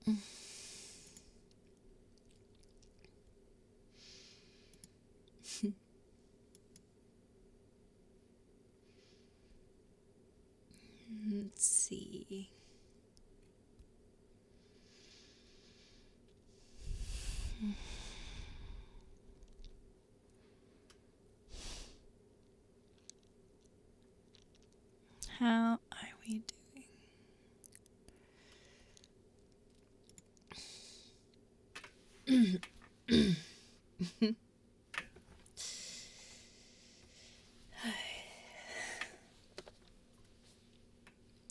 Let's see. How are we doing?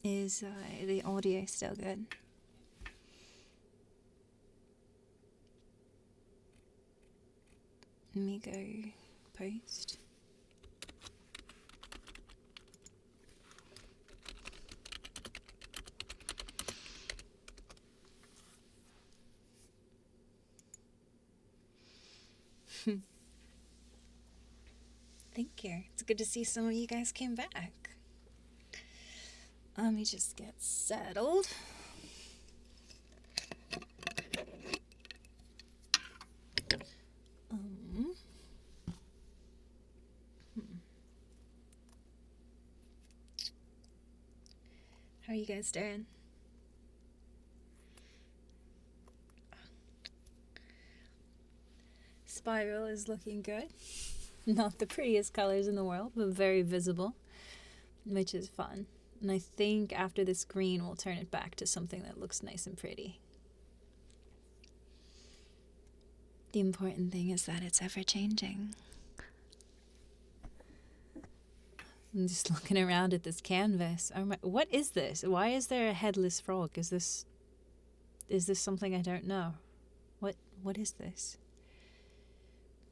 Is the audio still good? Let me go post. Thank you. It's good to see some of you guys came back. Let me just get settled. How are you guys doing? Spiral is looking good. Not the prettiest colors in the world, but very visible, which is fun. And I think after this green, we'll turn it back to something that looks nice and pretty. The important thing is that it's ever changing. I'm just looking around at this canvas. What is this? Why is there a headless frog? Is this something I don't know? What is this?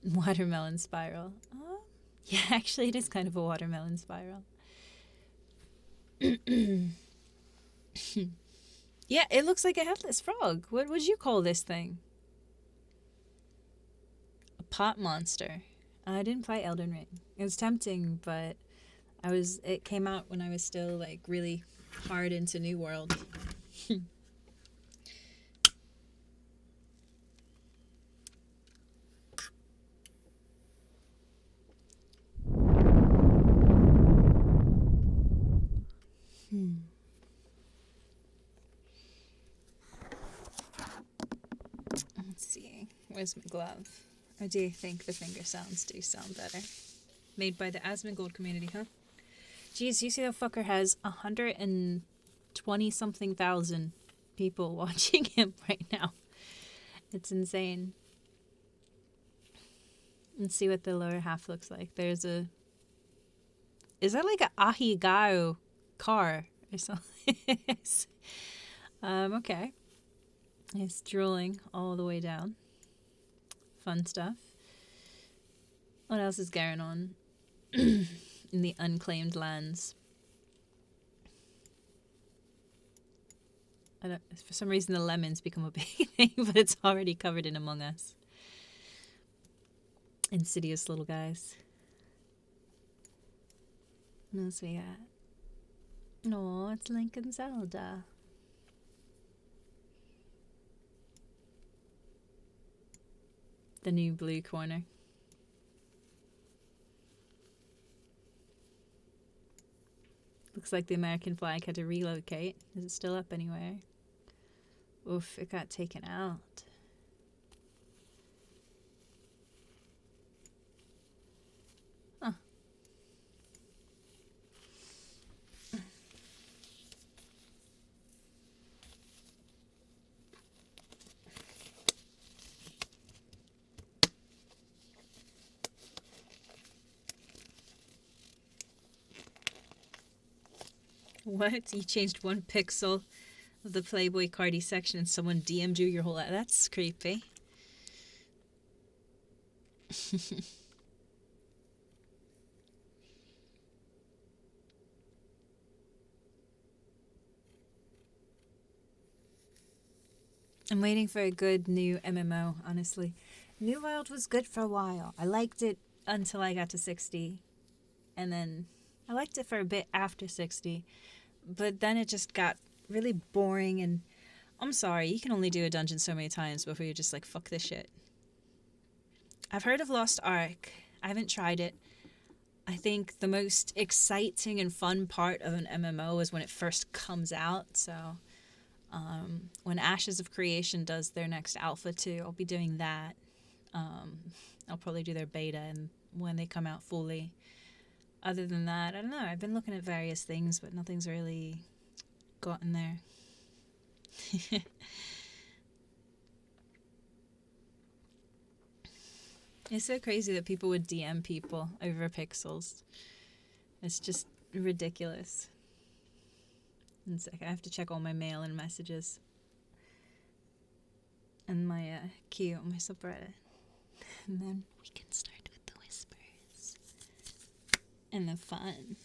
Watermelon spiral. Oh, yeah, actually it is kind of a watermelon spiral. Yeah, it looks like a headless frog. What would you call this thing? A pot monster. I didn't play Elden Ring. It was tempting, but it came out when I was still like really hard into New World. Let's see. Where's my glove? I do think the finger sounds do sound better. Made by the Asmongold community, huh? Geez, you see that fucker has 120-something thousand people watching him right now. It's insane. Let's see what the lower half looks like. There's a... Is that like a Ahigao car or something? Okay. It's drooling all the way down. Fun stuff. What else is going on in the unclaimed lands? For some reason the lemons become a big thing, but it's already covered in Among Us. Insidious little guys. What else we got? No, it's Link and Zelda. The new blue corner. Looks like the American flag had to relocate. Is it still up anywhere? Oof, it got taken out. Huh. What? You changed one pixel of the Playboy Cardi section and someone DM'd you your whole life? That's creepy. I'm waiting for a good new MMO, honestly. New World was good for a while. I liked it until I got to 60. And then I liked it for a bit after 60. But then it just got really boring and I'm sorry, you can only do a dungeon so many times before you're just like, fuck this shit. I've heard of Lost Ark. I haven't tried it. I think the most exciting and fun part of an MMO is when it first comes out. So when Ashes of Creation does their next alpha too, I'll be doing that. I'll probably do their beta and when they come out fully. Other than that, I don't know. I've been looking at various things, but nothing's really gotten there. It's so crazy that people would DM people over pixels. It's just ridiculous. One sec, I have to check all my mail and messages. And my queue on my subreddit. And then we can start with the whispers. And the fun.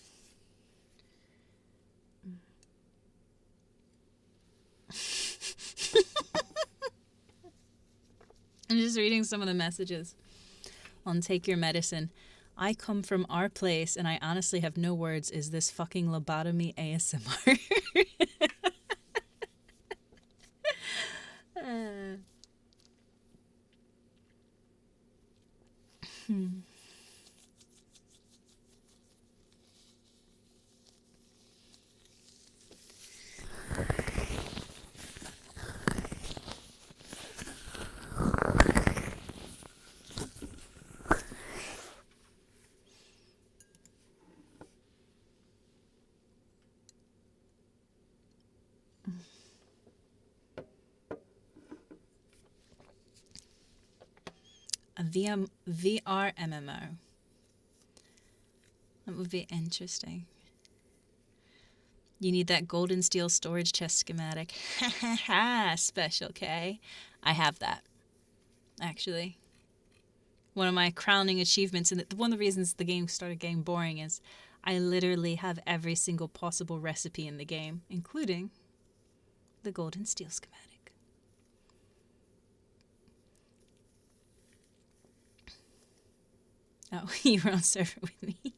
I'm just reading some of the messages on Take Your Medicine. I come from our place and I honestly have no words. Is this fucking lobotomy ASMR? A VR MMO. That would be interesting. You need that golden steel storage chest schematic. Ha ha ha, Special K. I have that, actually. One of my crowning achievements, and one of the reasons the game started getting boring is I literally have every single possible recipe in the game, including the golden steel schematic. Oh, you were on server with me.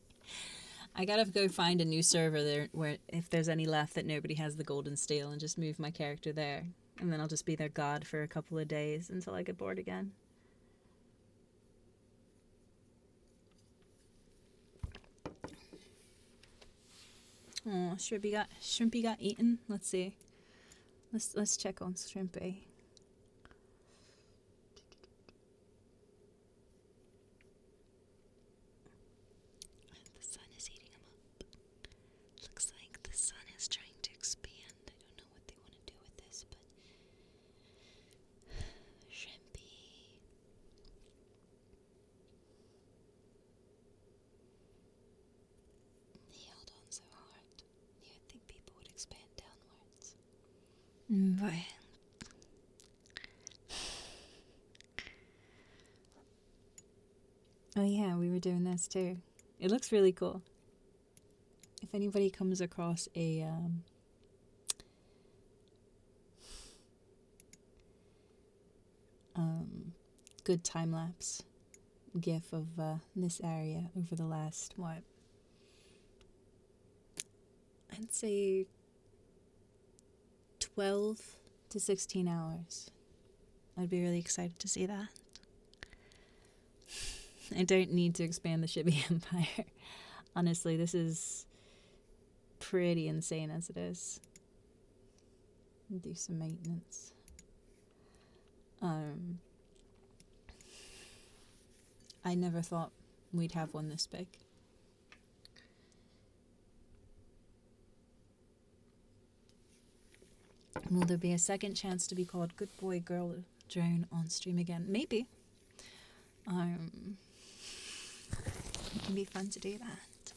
I gotta go find a new server there where if there's any left that nobody has the golden steel and just move my character there. And then I'll just be their god for a couple of days until I get bored again. Oh, Shrimpy got eaten. Let's see. Let's check on Shrimpy. The sun is eating him up. Looks like the sun is trying to expand. I don't know what they want to do with this, but Shrimpy. He held on so hard. You would think people would expand downwards. But oh yeah, we were doing this too. It looks really cool. If anybody comes across a good time lapse gif of this area over the last I'd say 12 to 16 hours. I'd be really excited to see that. I don't need to expand the Shibby Empire. Honestly, this is pretty insane as it is. Do some maintenance. I never thought we'd have one this big. Will there be a second chance to be called Good Boy Girl Drone on stream again? Maybe. It can be fun to do that.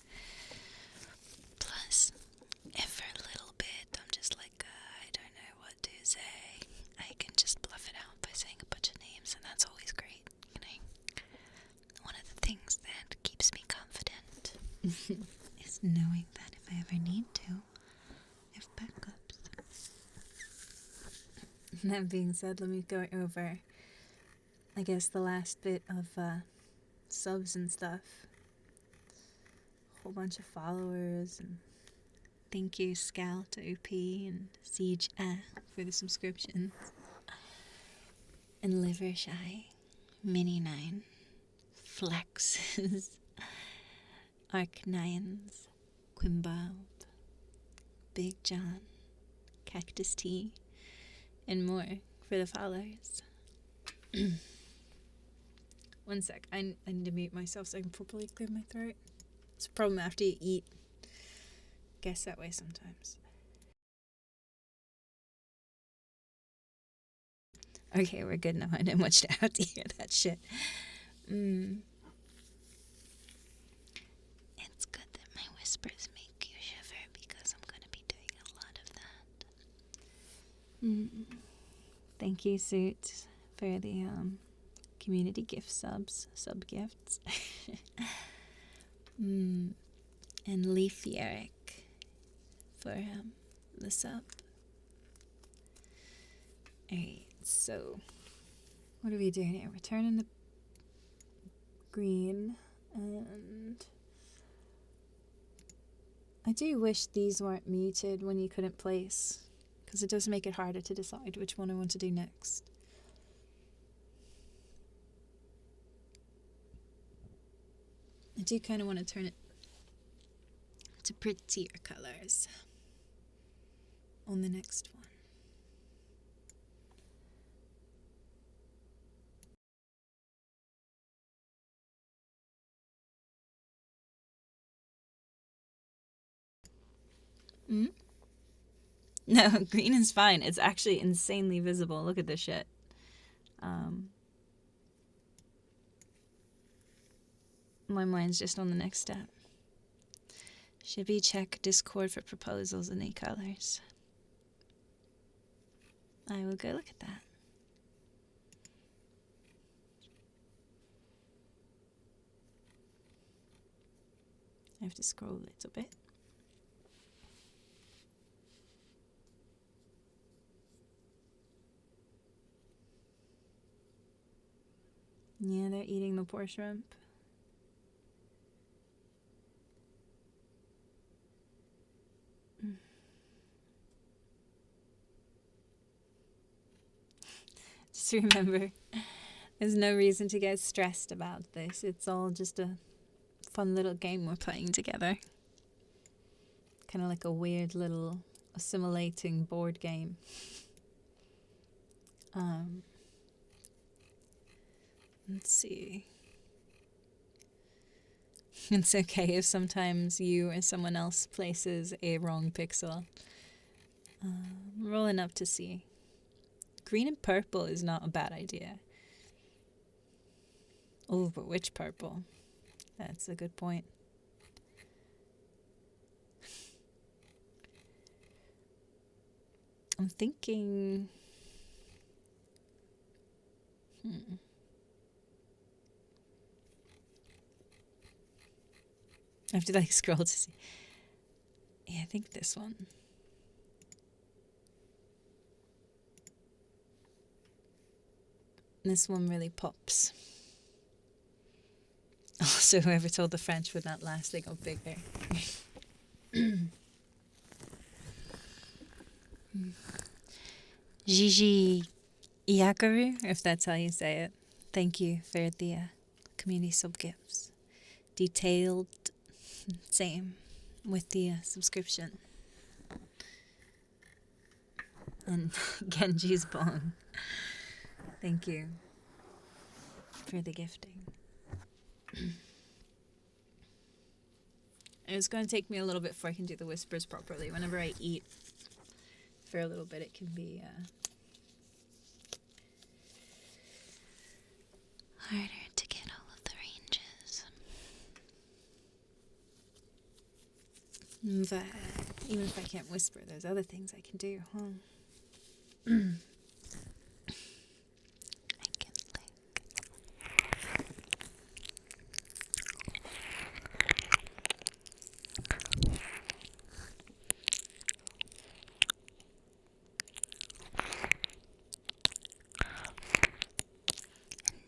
Plus, if for a little bit I'm just like, I don't know what to say, I can just bluff it out by saying a bunch of names, and that's always great, you know? One of the things that keeps me confident is knowing that if I ever need to, I have backups. That being said, let me go over, I guess, the last bit of subs and stuff. A whole bunch of followers and Thank you, Scout, OP, and Siege for the subscriptions. And Liver Shy, Mini 9, Flexes, Arc9s, Quimbob, Big John, Cactus Tea, and more for the followers. One sec, I need to mute myself so I can properly clear my throat. It's a problem after you eat. Guess that way sometimes. Okay, we're good now. I didn't want you to have to hear that shit. It's good that my whispers make you shiver because I'm going to be doing a lot of that. Thank you, Suit, for the community gift sub gifts. And Leaf Eric for the sub. Alright, so what are we doing here? We're turning the green, and I do wish these weren't muted when you couldn't place, because it does make it harder to decide which one I want to do next. I do kind of want to turn it to prettier colors on the next one. No, green is fine. It's actually insanely visible. Look at this shit. My mind's just on the next step. Shibby, check Discord for proposals in 8 colors. I will go look at that. I have to scroll a little bit. Yeah, they're eating the poor shrimp. Just remember, there's no reason to get stressed about this. It's all just a fun little game we're playing together. Kind of like a weird little assimilating board game. Let's see. It's okay if sometimes you or someone else places a wrong pixel. Rolling up to see. Green and purple is not a bad idea. Oh, but which purple? That's a good point. I'm thinking... I have to like scroll to see. Yeah, I think this one. This one really pops. Also, whoever told the French would not last, they got bigger. Gigi Iakaru, if that's how you say it. Thank you for the community sub gifts. Detailed, same with the subscription. And Genji's Bong. Thank you for the gifting. It's going to take me a little bit before I can do the whispers properly. Whenever I eat for a little bit, it can be harder to get all of the ranges. But even if I can't whisper, there's other things I can do, huh?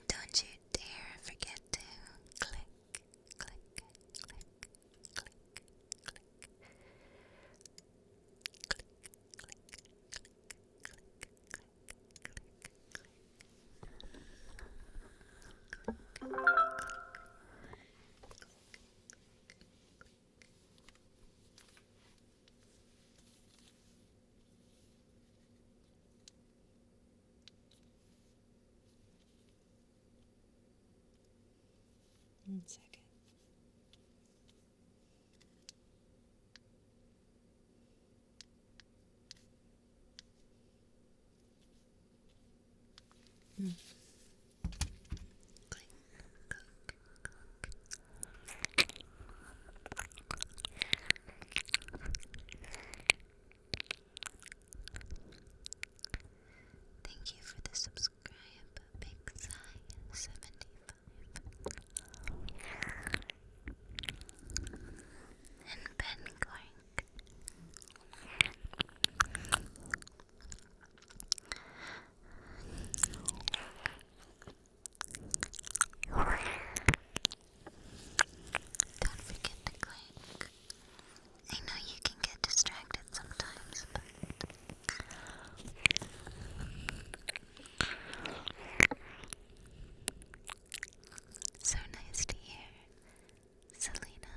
Don't you dare forget to click, click, click, click, click. 1 second. Thank you for the subscribe, Big Sigh 75. And Ben Clark. Don't forget to click. I know you can get distracted sometimes, but so nice to hear, Selena.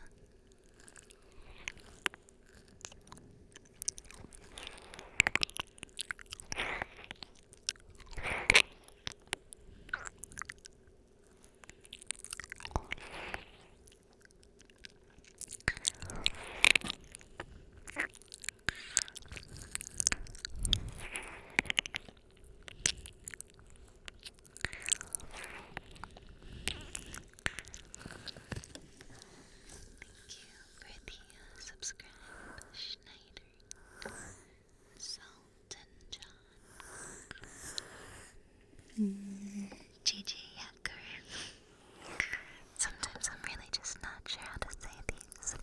Thank you for the subscribe, Schneider, Sultan John, Gigi Yacker. Sometimes I'm really just not sure how to say these.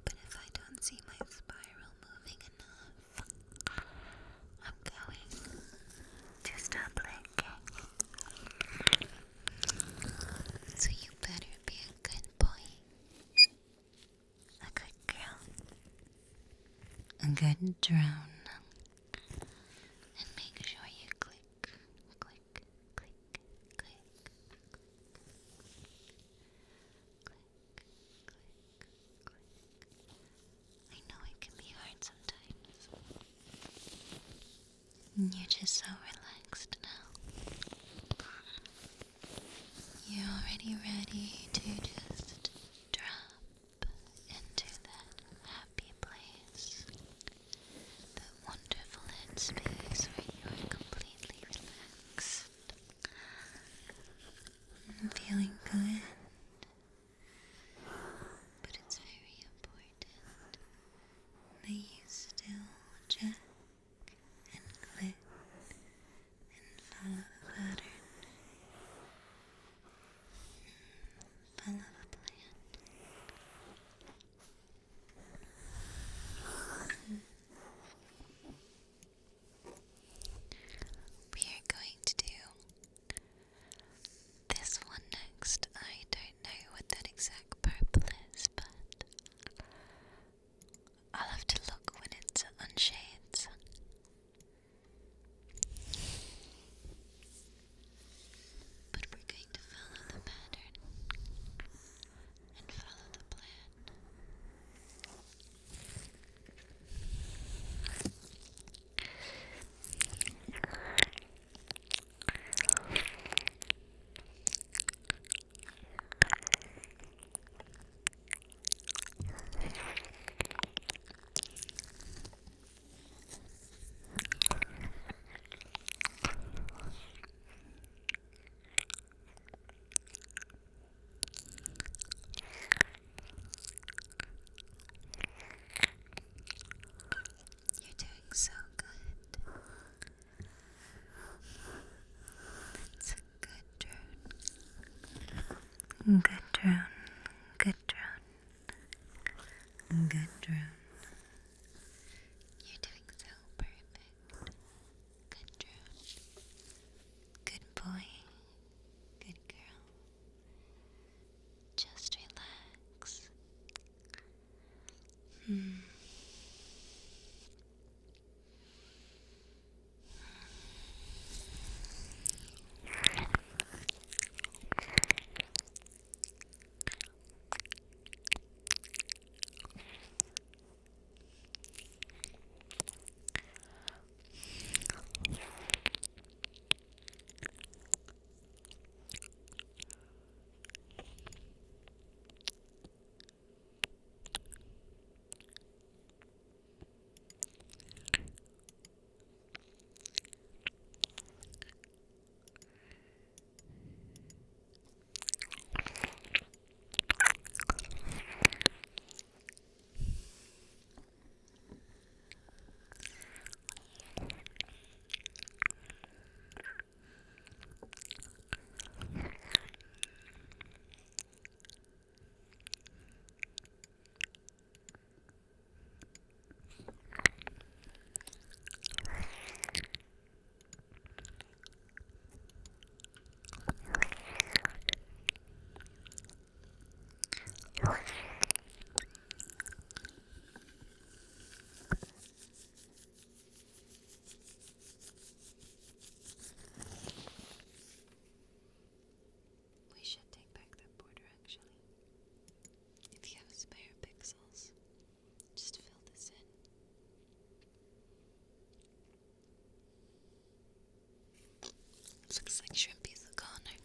But if I don't see my spiral moving enough, I'm going to stop blinking. So you better be a good boy, a good girl, a good drone, and make sure you click, click, click, click, I know it can be hard sometimes. You're just so relaxed now. You're already ready to just drop into that happy place, that wonderful headspace where you are completely relaxed and feeling good. But it's very important that you still check and click and follow the pattern, follow the plan. We are going to do this one next. I don't know what that exact purple is, but I'll have to look when it's on shades. But we're going to follow the pattern and follow the plan. You're doing so good. It's a good drone. Good drone. Good drone. Good drone. You're doing so perfect. Good drone. Good boy. Good girl. Just relax. We should take back that border actually. If you have spare pixels, just fill this in. Looks like Shrimpy's a goner.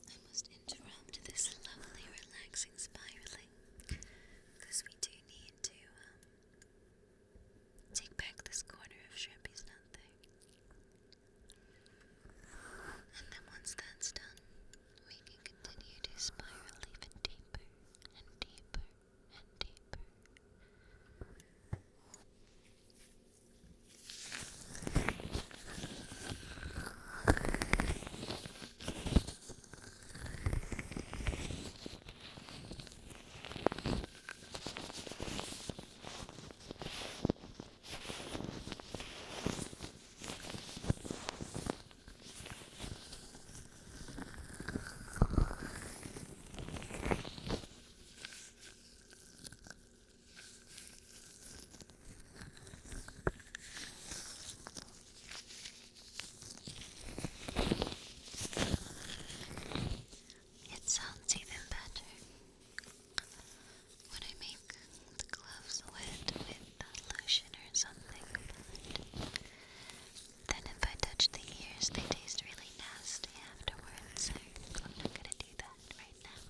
I must interrupt this lovely, relaxing spiraling, because we do need to take back this corner of Shrimpy's nut there. And then once that's done, we can continue to spiral even deeper and deeper and deeper. It sounds even better when I make the gloves wet with lotion or something, but then if I touch the ears, they taste really nasty afterwards, so I'm not gonna do that right now.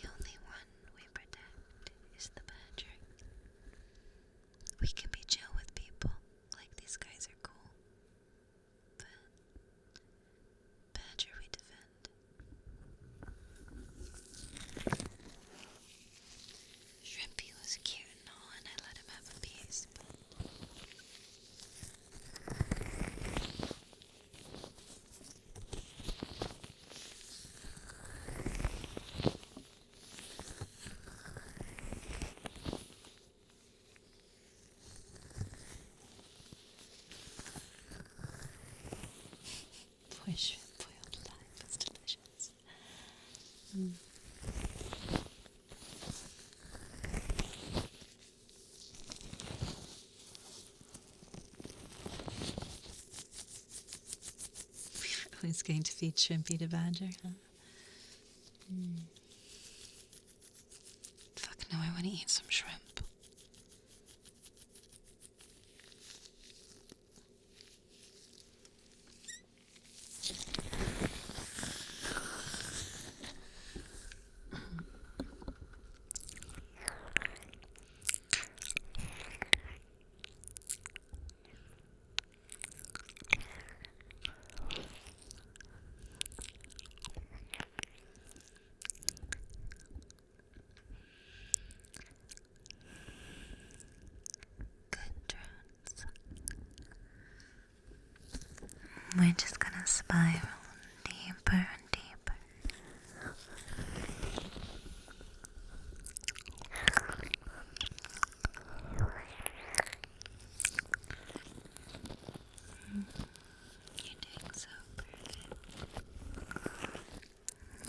The only one we protect is the badger. We can be chill with people, like these guys are cool, but badger we defend. Shrimpy was cute and all, and I let him have a piece, but poor shrimp, boiled alive, it's delicious. Always going to feed Shrimpy to Badger, huh? Fuck no, I want to eat some shrimp.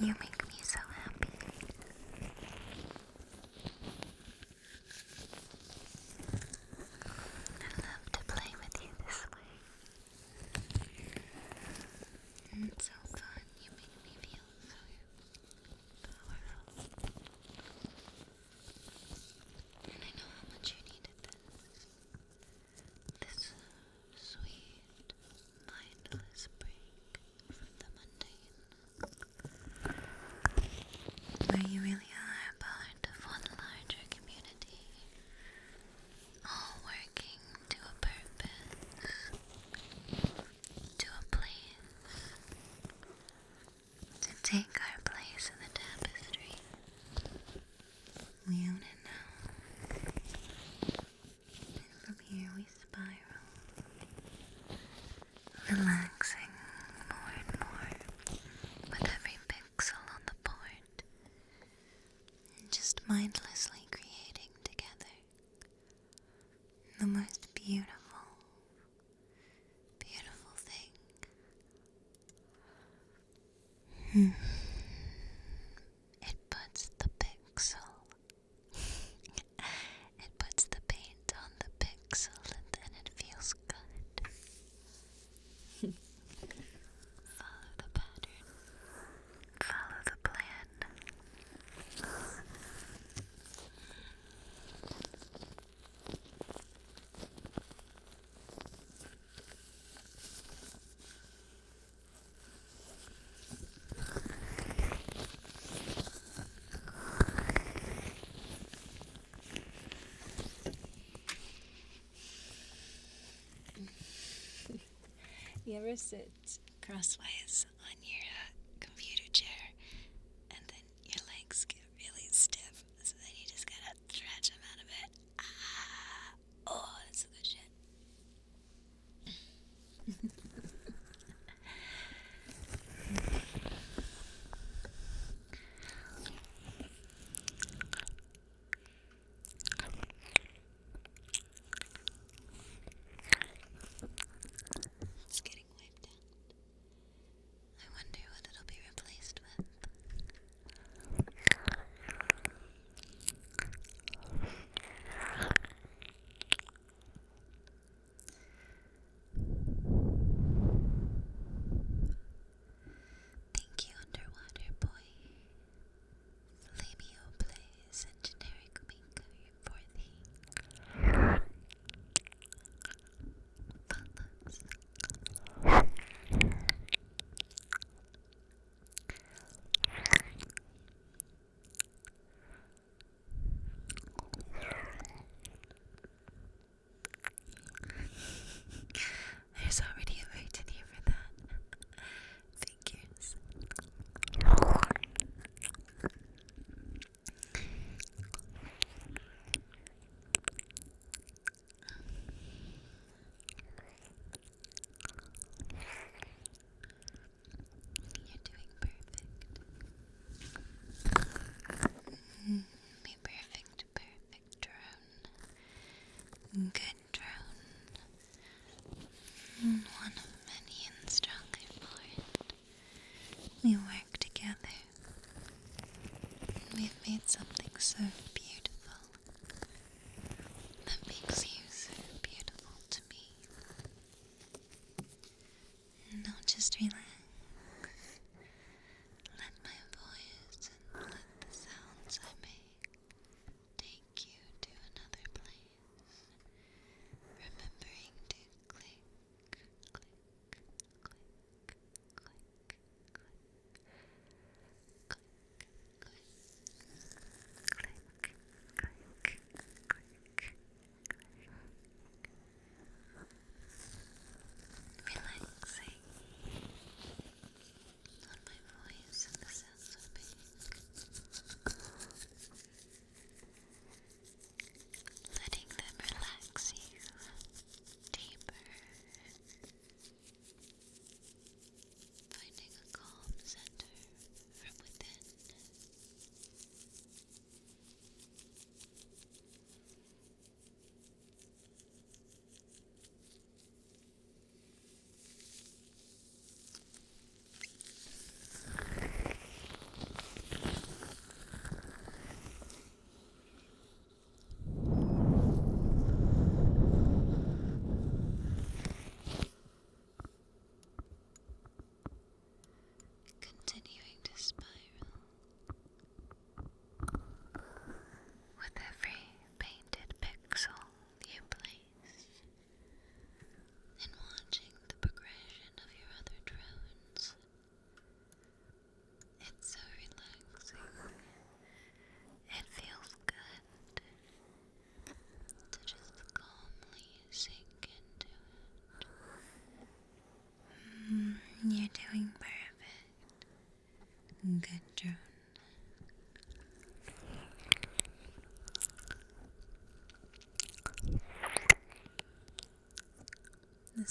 You make me so happy. I love to play with you this way. It's so fun. You make me feel so powerful. And I know how much you needed this. This sweet, mindless break from the mundane. Where you really are part of one larger community, all working to a purpose, to a place, to take our place in the tapestry. We own it now. And from here we spiral, relaxing more and more with every pixel on the board, and just mindlessly creating together the most beautiful, beautiful thing. It puts the pixel. It puts the paint on the pixel and then it feels good. Follow the pattern. Follow the plan. You ever sit crosswise on your computer chair and then your legs get really stiff, so then you just gotta stretch them out of it? Ah, oh, that's good shit. It's getting wiped out.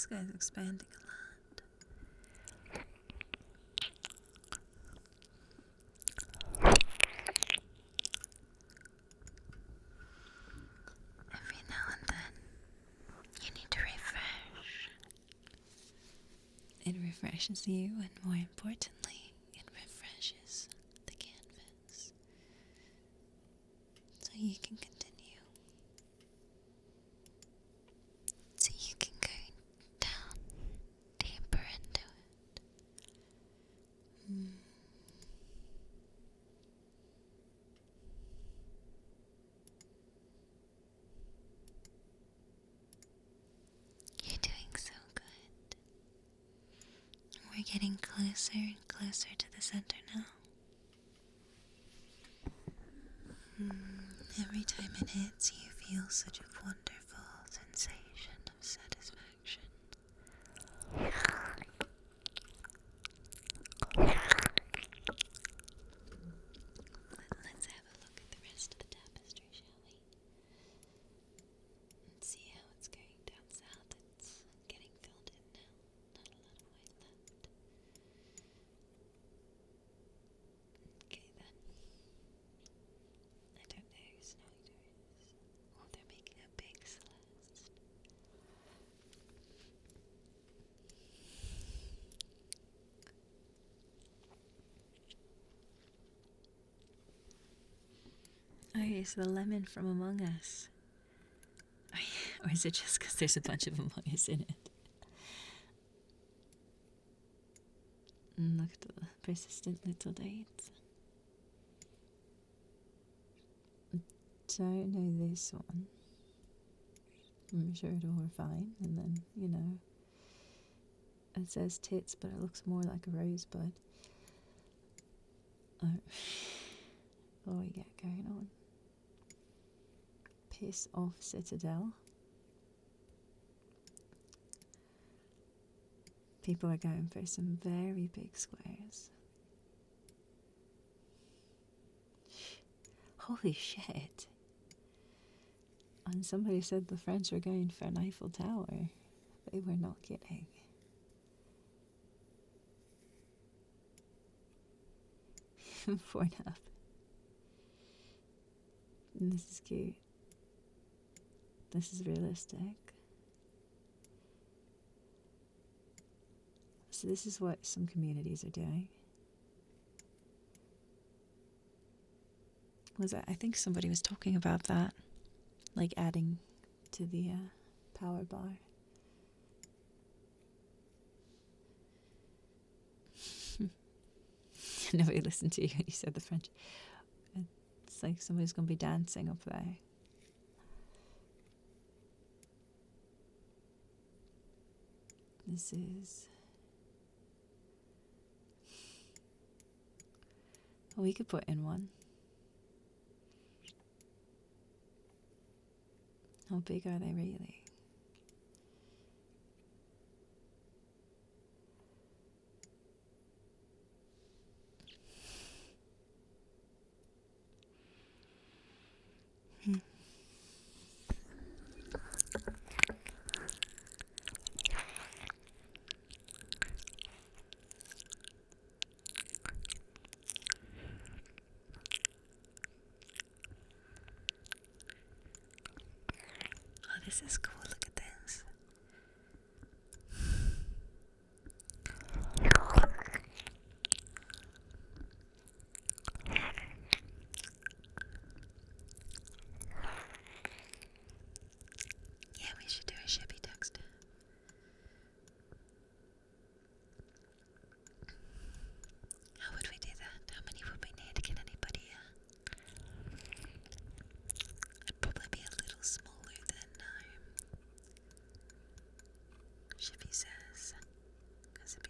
This guy's expanding a lot. Every now and then, you need to refresh. It refreshes you, and more importantly, it refreshes the canvas. So you can continue. So you can go down deeper into it. You're doing so good. We're getting closer and closer to the center now. Every time it hits, you feel such a wonderful sensation of satisfaction. Let's have a look at the rest of the tapestry, shall we? And see how it's going down south. It's getting filled in now. Not a lot of white left. Okay then. I don't know who's snowy doors. Oh, they're making a big celeste. Oh, here's the lemon from Among Us. Oh, yeah. Or is it just because there's a bunch of Among Us in it? And look at the persistent little dates. Don't know this one. I'm sure it'll work fine. And then, you know, it says tits, but it looks more like a rosebud. Oh, what we got going on? Piss off, Citadel. People are going for some very big squares. Holy shit. And somebody said the French were going for an Eiffel Tower. They were not kidding. Four and a half. And this is cute. This is realistic. So this is what some communities are doing. I think somebody was talking about that, like adding to the power bar. Nobody listened to you when you said the French. It's like somebody's going to be dancing up there. This is... Oh, we could put in one. How big are they really? Oh, this is cool. Look at this. Yeah, we should do a Shibby text. How would we do that? How many would we need to get anybody? It'd probably be a little smaller than ShibbySays, because it'd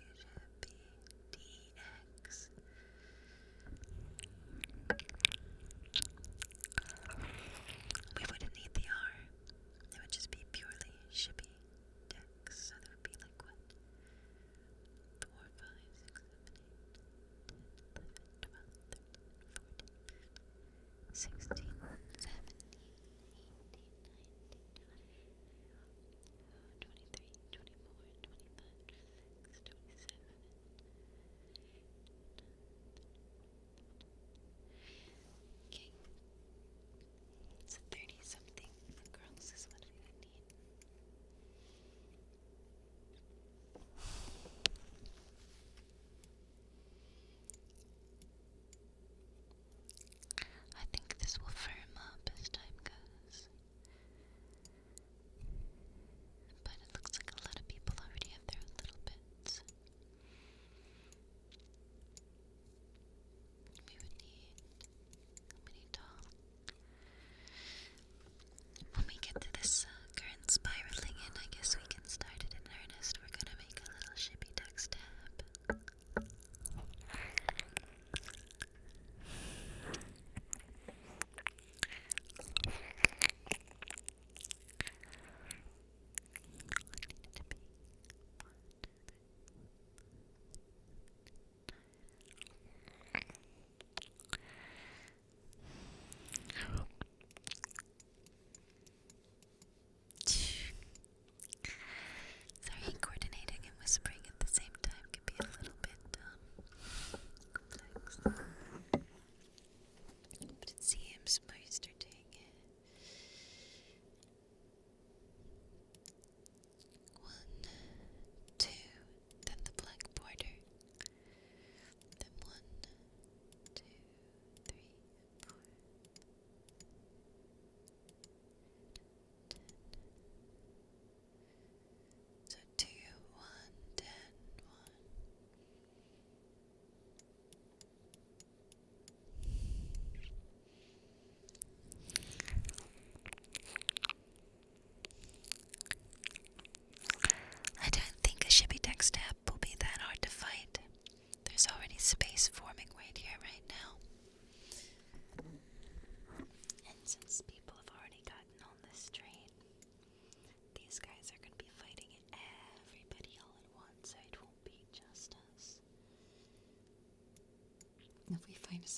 be ShibbyDX. We wouldn't need the R. It would just be purely ShibbyDX. So that would be like what? 4, 5, 6, 7, 8, 9, 10, 11, 12, 13, 14, 16, 17, 18, 19, 20, 23, 24,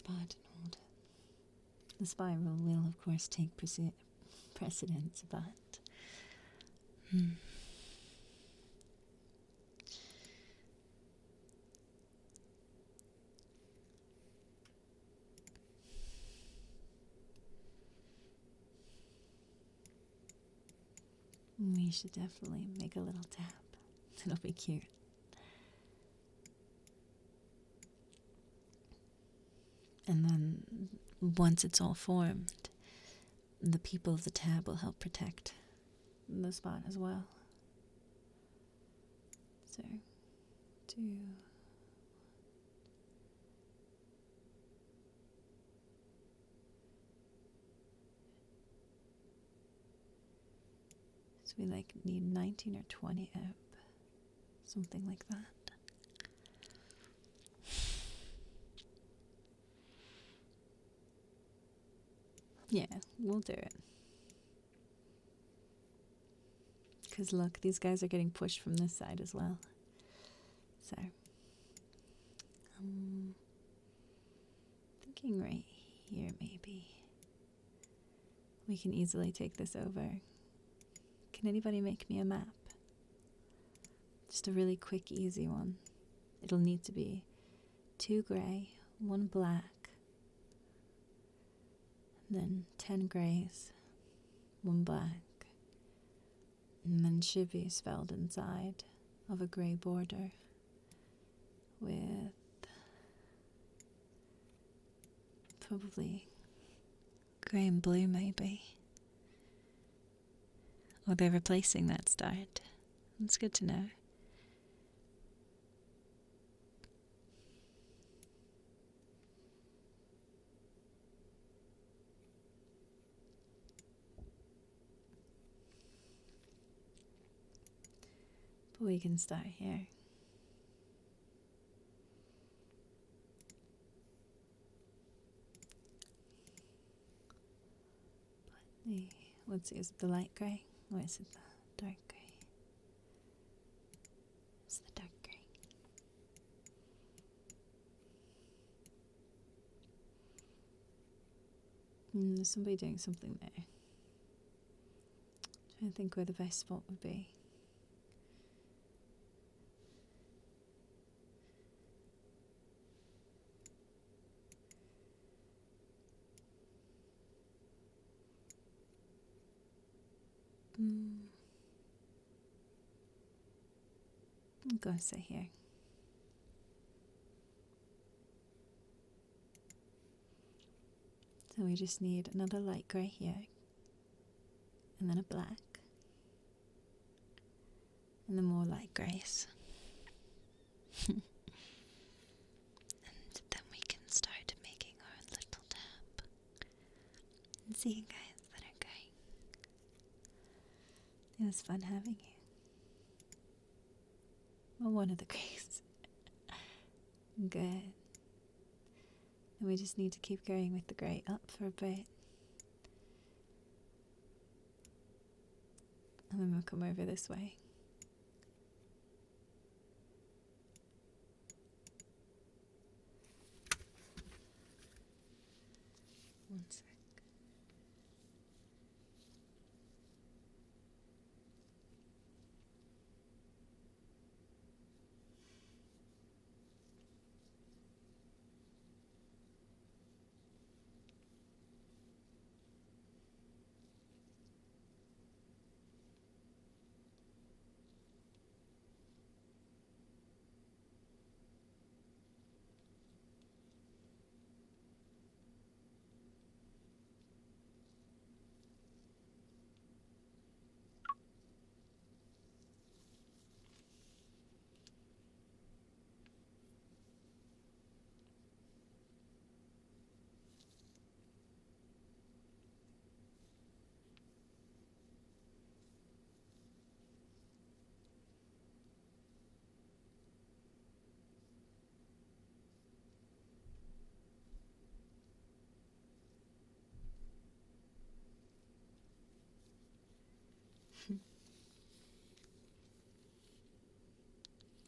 spot and hold it. The spiral will, of course, take precedence, but... We should definitely make a little tap. It'll be cute. And then, once it's all formed, the people of the tab will help protect the spot as well. So, 2. So we need 19 or 20 up, something like that. Yeah, we'll do it. Because look, these guys are getting pushed from this side as well. So, thinking right here maybe. We can easily take this over. Can anybody make me a map? Just a really quick, easy one. It'll need to be 2 grey, 1 black, then 10 greys, 1 black, and then Shibby spelled inside of a grey border with probably grey and blue maybe. Or they're replacing that start. That's good to know. But we can start here. Let's see, is it the light grey? Or is it the dark grey? It's the dark grey. There's somebody doing something there. Trying to think where the best spot would be. I'm going to say here. So we just need another light grey here, and then a black, and then more light greys. And then we can start making our little tap. And see you guys that are great. It was fun having you. Well, one of the greys. Good. And we just need to keep going with the grey up for a bit. And then we'll come over this way. One sec.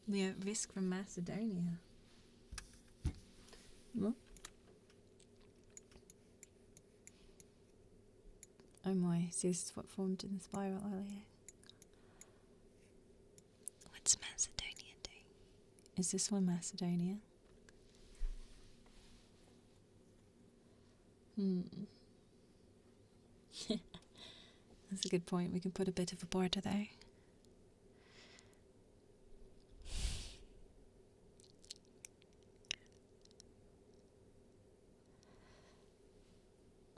We are at risk from Macedonia. Well, Oh my, so this is what formed in the spiral earlier. What's Macedonia doing? Is this one Macedonia? That's a good point. We can put a bit of a border there.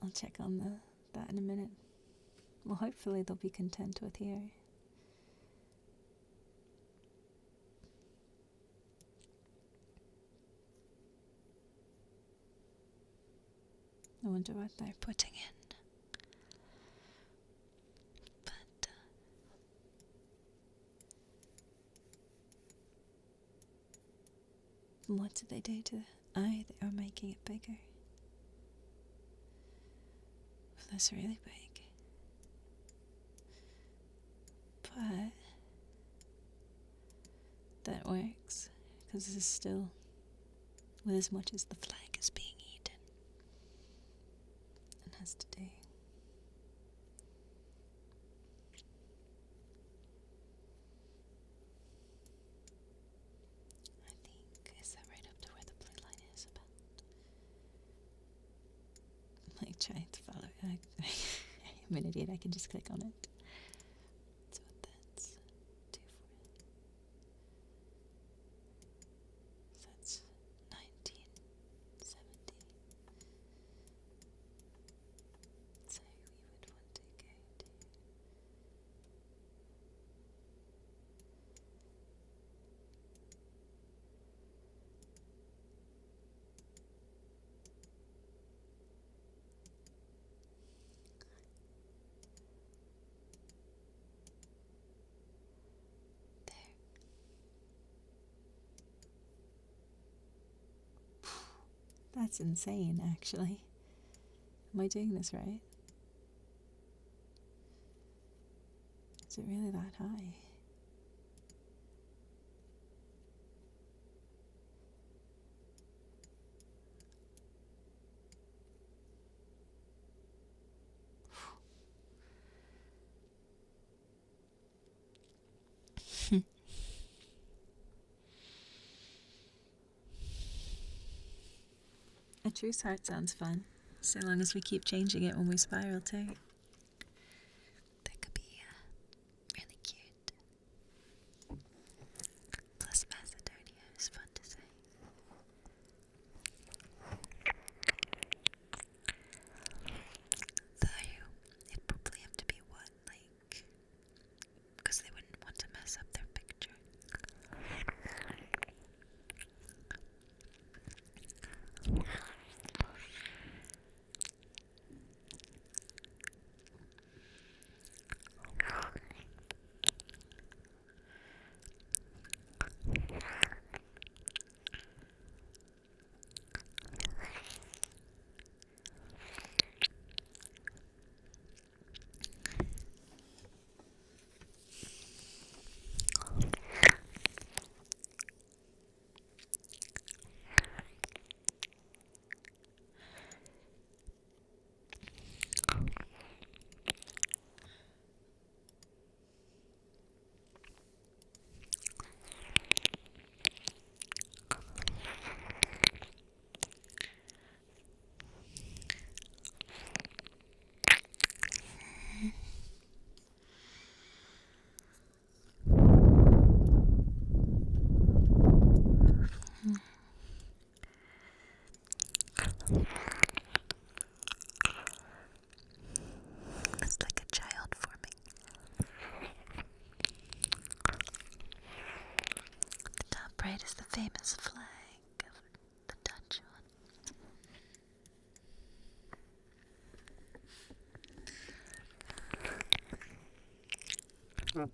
I'll check on that in a minute. Well, hopefully they'll be content with here. I wonder what they're putting in. But What did they do to it? They are making it bigger. That's really big. But that works, because this is still with as much as the flag is being eaten. It has to do. I think, is that right up to where the blue line is? About. I'm like trying to follow it. I'm an idiot, I can just click on it. So that's 2, 4. So that's 1970. So we would want to go to there. That's insane, actually. Am I doing this right? Is it really that high? A truce heart sounds fun, so long as we keep changing it when we spiral too. that could be really cute. Plus Macedonia is fun to say. Though it'd probably have to be one, like, because they wouldn't want to mess up their picture. It's like a child forming. The top right is the famous flag of the Dutch one.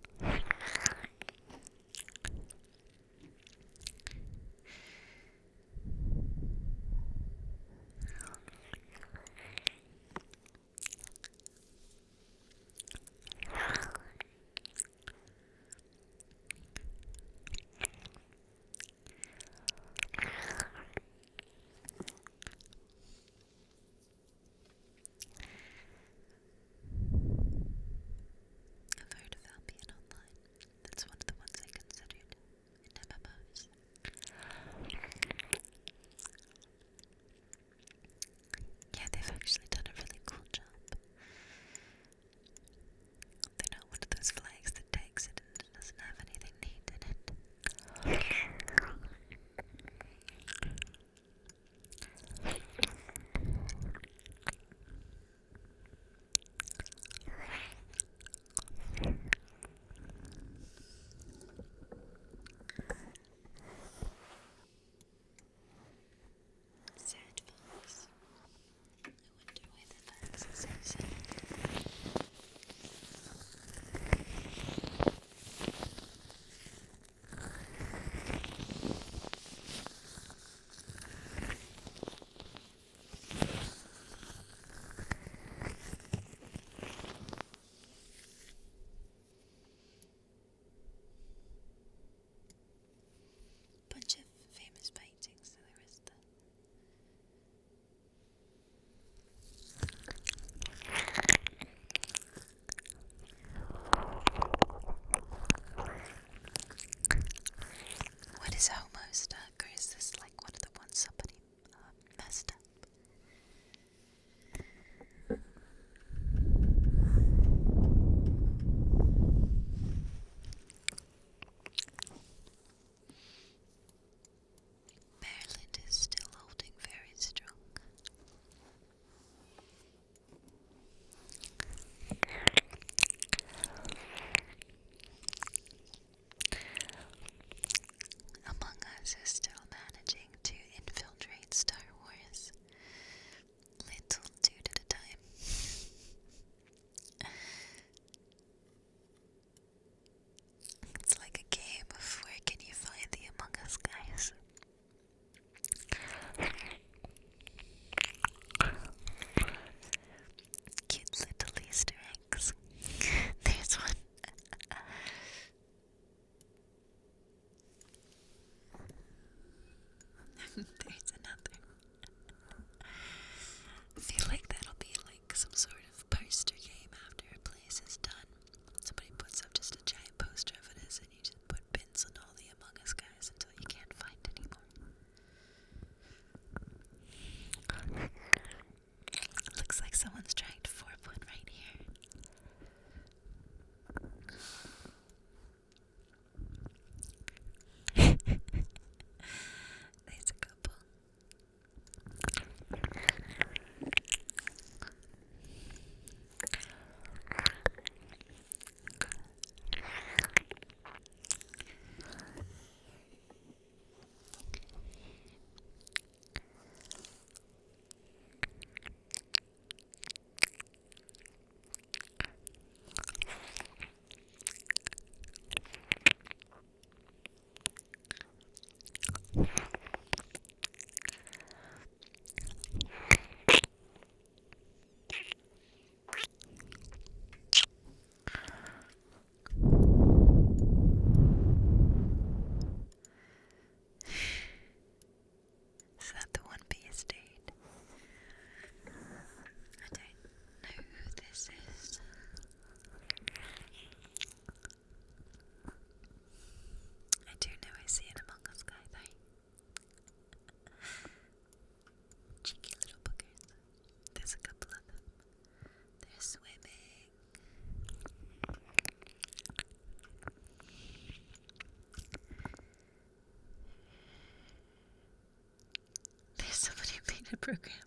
program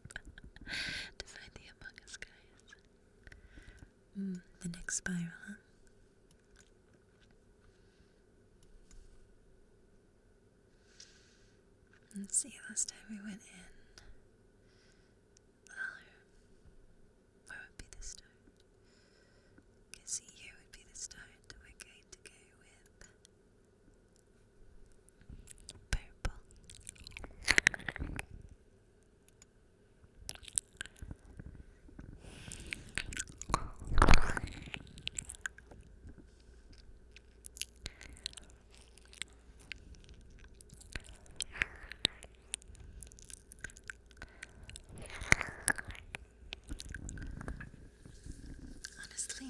to find the Among Us guys. The next spiral, huh? Let's see, last time we went in. Where would be the start? Guess here would be the start. We're going to go with purple. Honestly,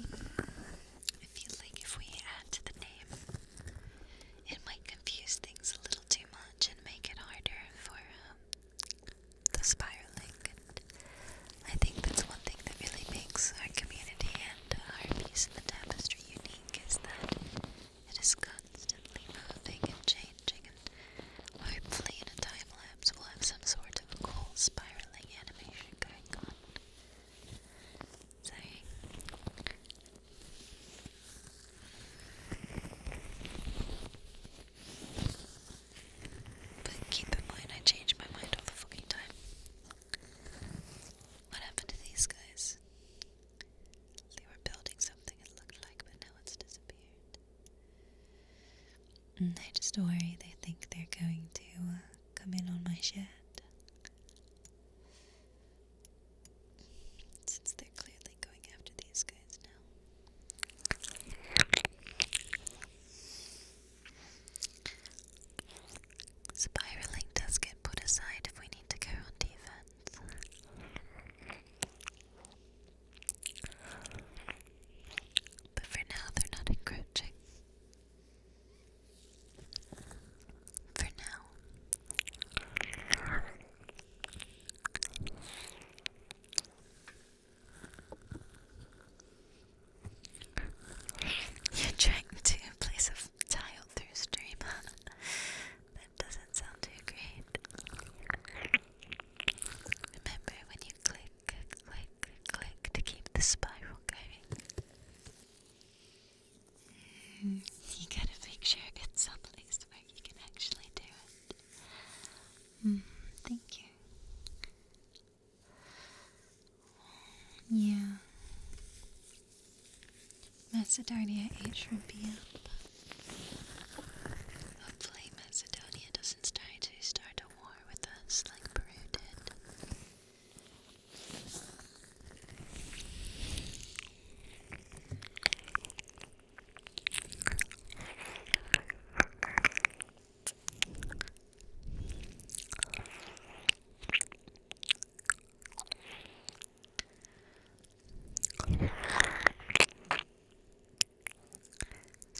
I feel like if we add to the name, it might confuse things a little too much and make it harder for the spiraling. And I think that's one thing that really makes our community and our piece in the tapestry unique, is that it is constantly moving and changing, and hopefully in a time lapse we'll have some sort of a cool spiraling animation going on. So but keep in mind, I change my mind all the fucking time. What happened to these guys? They were building something, it looked like, but now it's disappeared. I just worry they think they're going to come in on my shed. Since they're clearly going after these guys now. Spiraling does get put aside if we need to go on defense. But for now, they're not encroaching. For now. You're trying to place a tile through stream. That doesn't sound too great. Remember when you click, click, click to keep the spiral going. You gotta make sure it's someplace where you can actually do it. Thank you. Yeah. Macedonia ate shrimpy up. Hopefully Macedonia doesn't try to start a war with us like Peru did.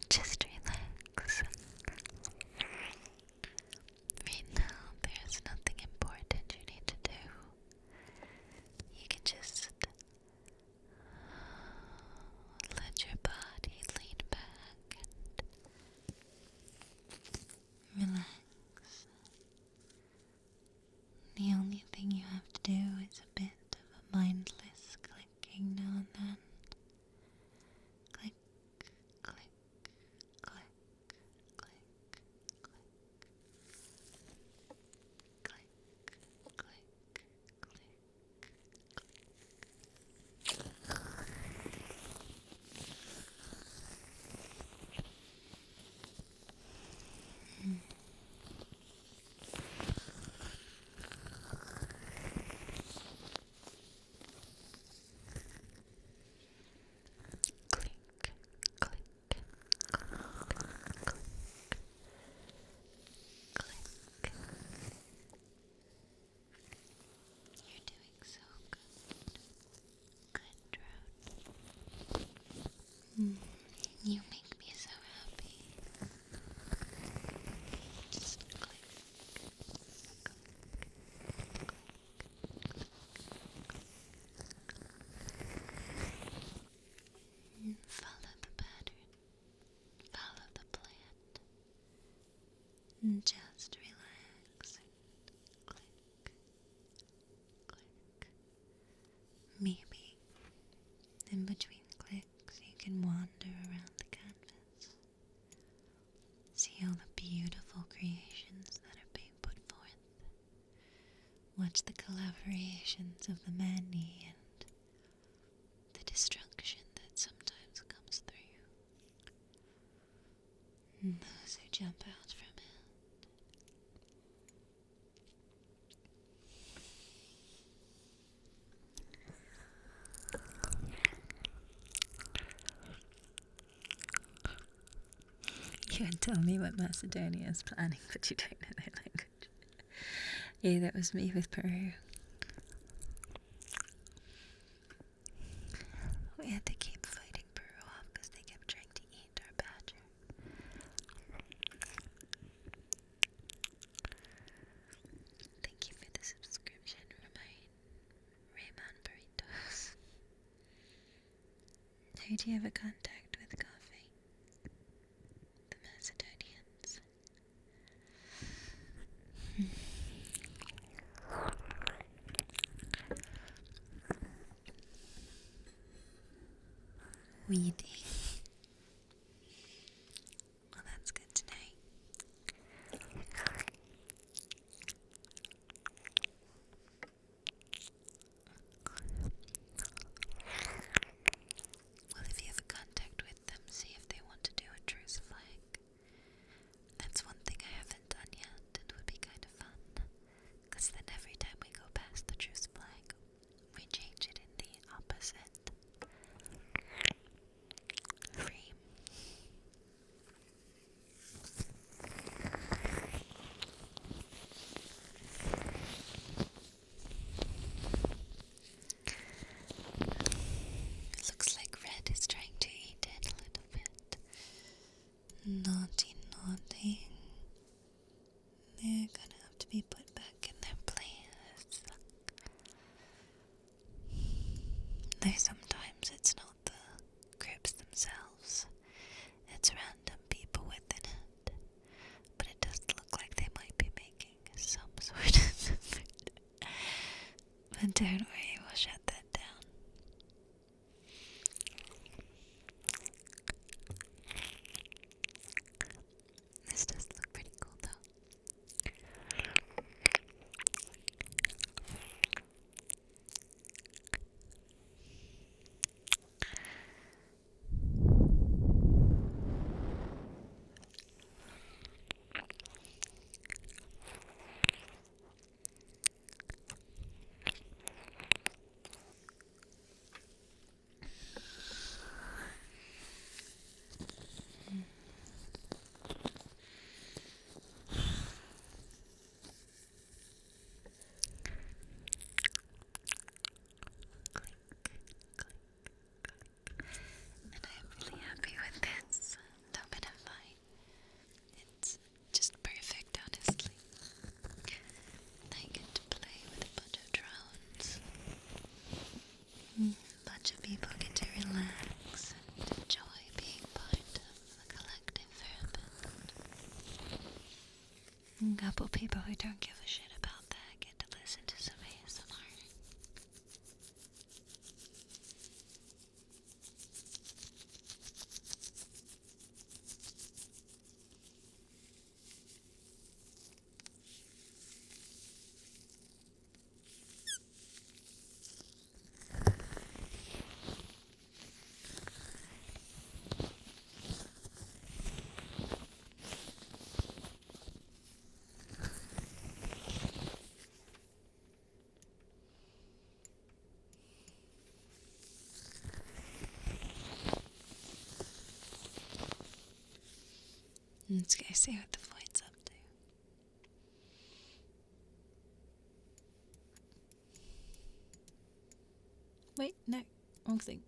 Just relax. Right now, there's nothing important you need to do. You can just let your body lean back and relax. The only thing you have to do is a bit of a mindless clicking now and then. Click, click, click, click, click, click, click, click. Click, click, click. You're doing so good. Good, Drone. You make me so happy. Just click, follow the pattern. Follow the plan. Just relax. Click. in between clicks, you can wander around the canvas. See all the beautiful creations that are being put forth. Watch the collaborations of the many and the destruction that sometimes comes through. And those who jump out from it. You would tell me what Macedonia is planning, but you don't know their language. Yeah, that was me with Peru. We had to keep fighting Peru off because they kept trying to eat our badger. Thank you for the subscription, Rayman Burritos. Who do you have a contact with, Coffee? The Macedonians. Weedy. Well, that's good to know. Well, if you have a contact with them, see if they want to do a truce flag. That's one thing I haven't done yet. It would be kind of fun. Because then every time we go past the truce flag, we change it in the opposite frame. It looks like Red is trying to eat it a little bit. Naughty, naughty. They're gonna have to be put back in their place. Though sometimes it's not the cribs themselves, it's random people within it. But it does look like they might be making some sort of effort. But don't worry, we'll shut that down. This does look pretty cool though. And I'm really happy with this. No bit of fine. It's just perfect, honestly. I get to play with a bunch of drones. A bunch of people get to relax and enjoy being part of the collective for a bit. A couple people who don't give a shit about that get to listen to some ASMR. Let's go see what the void's up to. Wait, no, wrong thing.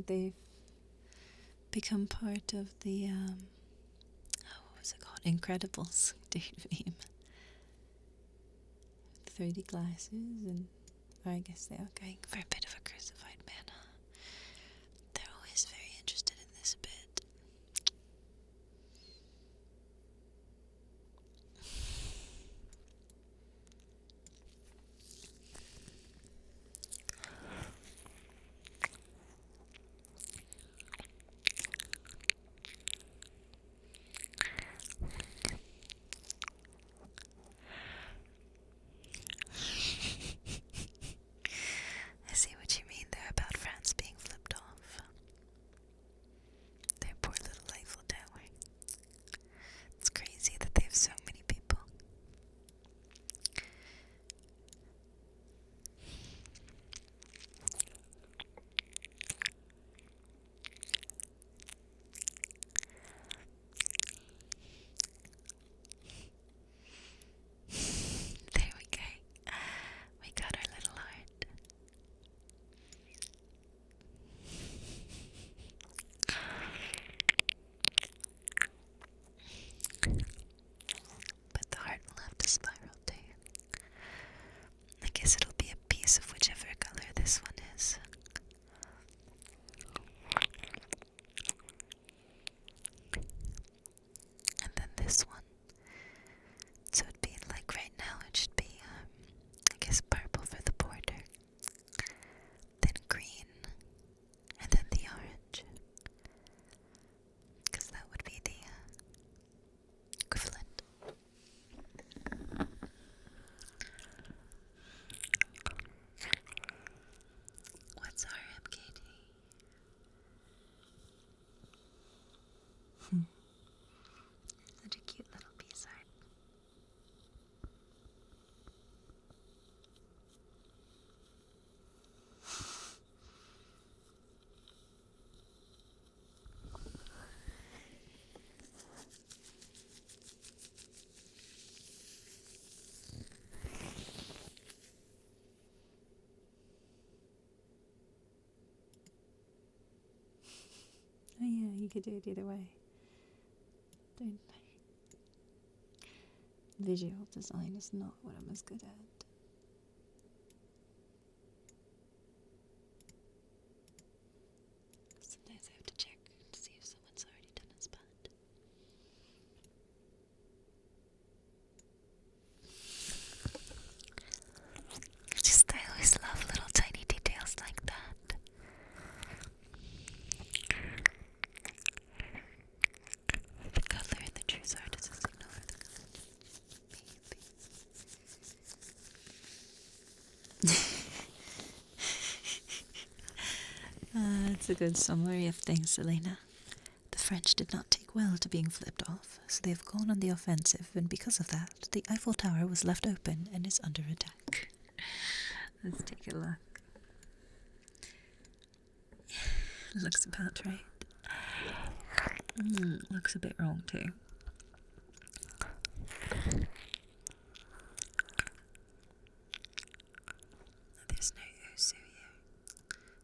They've become part of the, what was it called? Incredibles daydream. 3D glasses, and I guess they are going for a bit of a crucified man. They're always very interested in this bit. could do it either way. Don't. Visual design is not what I'm as good at. Sometimes I have to check to see if someone's already done a spot. Just, I always love little tiny details like that. The color in the truth art is a signal for the color. It's a good summary of things, Selena. The French did not take well to being flipped off, so they have gone on the offensive, and because of that, the Eiffel Tower was left open and is under attack. Let's take a look. Looks about right. Looks a bit wrong too. There's no Osu here.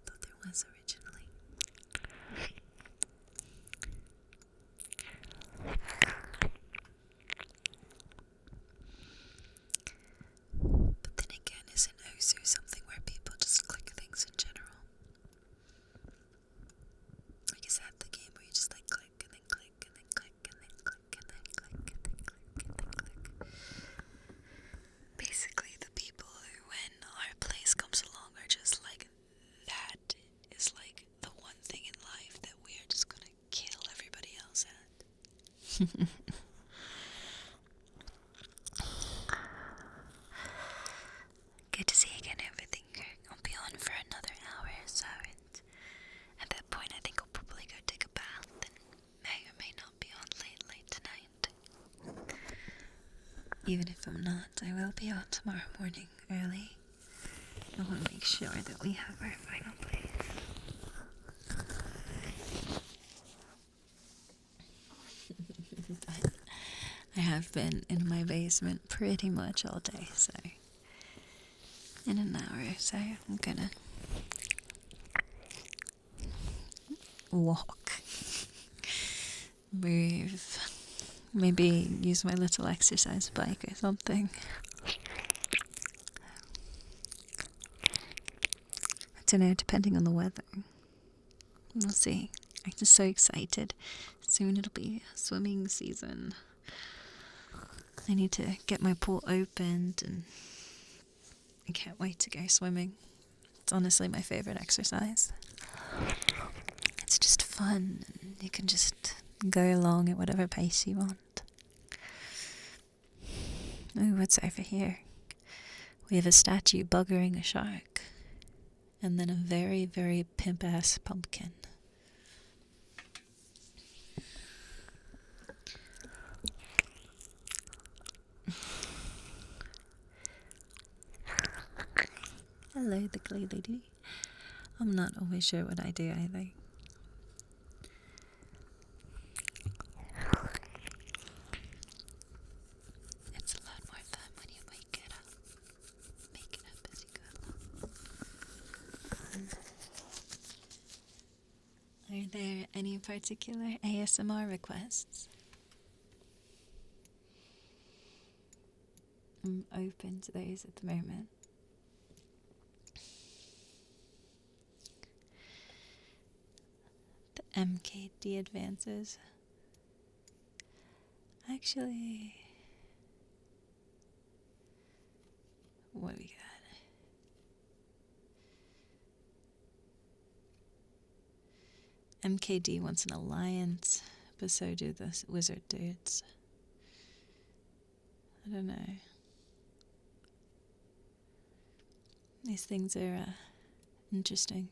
Thought there was originally. But then again, isn't Osu something where people just click things in general? Like, is that the game where you just like click and then click and then click and then click and then click and then click and then click? Basically, the people who, when our place comes along, are just like, that is like the one thing in life that we are just gonna kill everybody else at. Good to see you again. Everything will be on for another hour or so, and at that point I think I'll probably go take a bath and may or may not be on late tonight. Even if I'm not, I will be out tomorrow morning early. I want to make sure that we have our final place. But I have been in my basement pretty much all day, so in an hour or so I'm gonna walk, move, maybe use my little exercise bike or something. I don't know, depending on the weather. We'll see. I'm just so excited. Soon it'll be swimming season. I need to get my pool opened, and I can't wait to go swimming. It's honestly my favorite exercise. It's just fun, and you can just go along at whatever pace you want. Oh, what's over here? We have a statue buggering a shark, and then a very, very pimp-ass pumpkin. Hello, the clay lady. I'm not always sure what I do either. It's a lot more fun when you make it up as you go along. Are there any particular ASMR requests? I'm open to those at the moment. The MKD advances. Actually, what do we got? MKD wants an alliance, but so do the wizard dudes. I don't know. These things are interesting.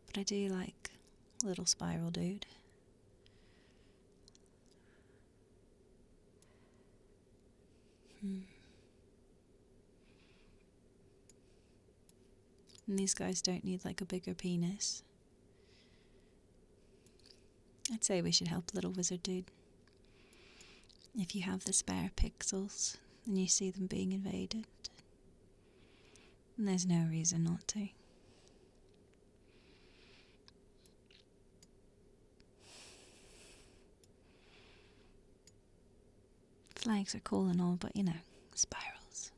But I do like little spiral dude. And these guys don't need like a bigger penis. I'd say we should help little wizard dude. If you have the spare pixels and you see them being invaded, then there's no reason not to. Slags are cool and all, but you know, spirals.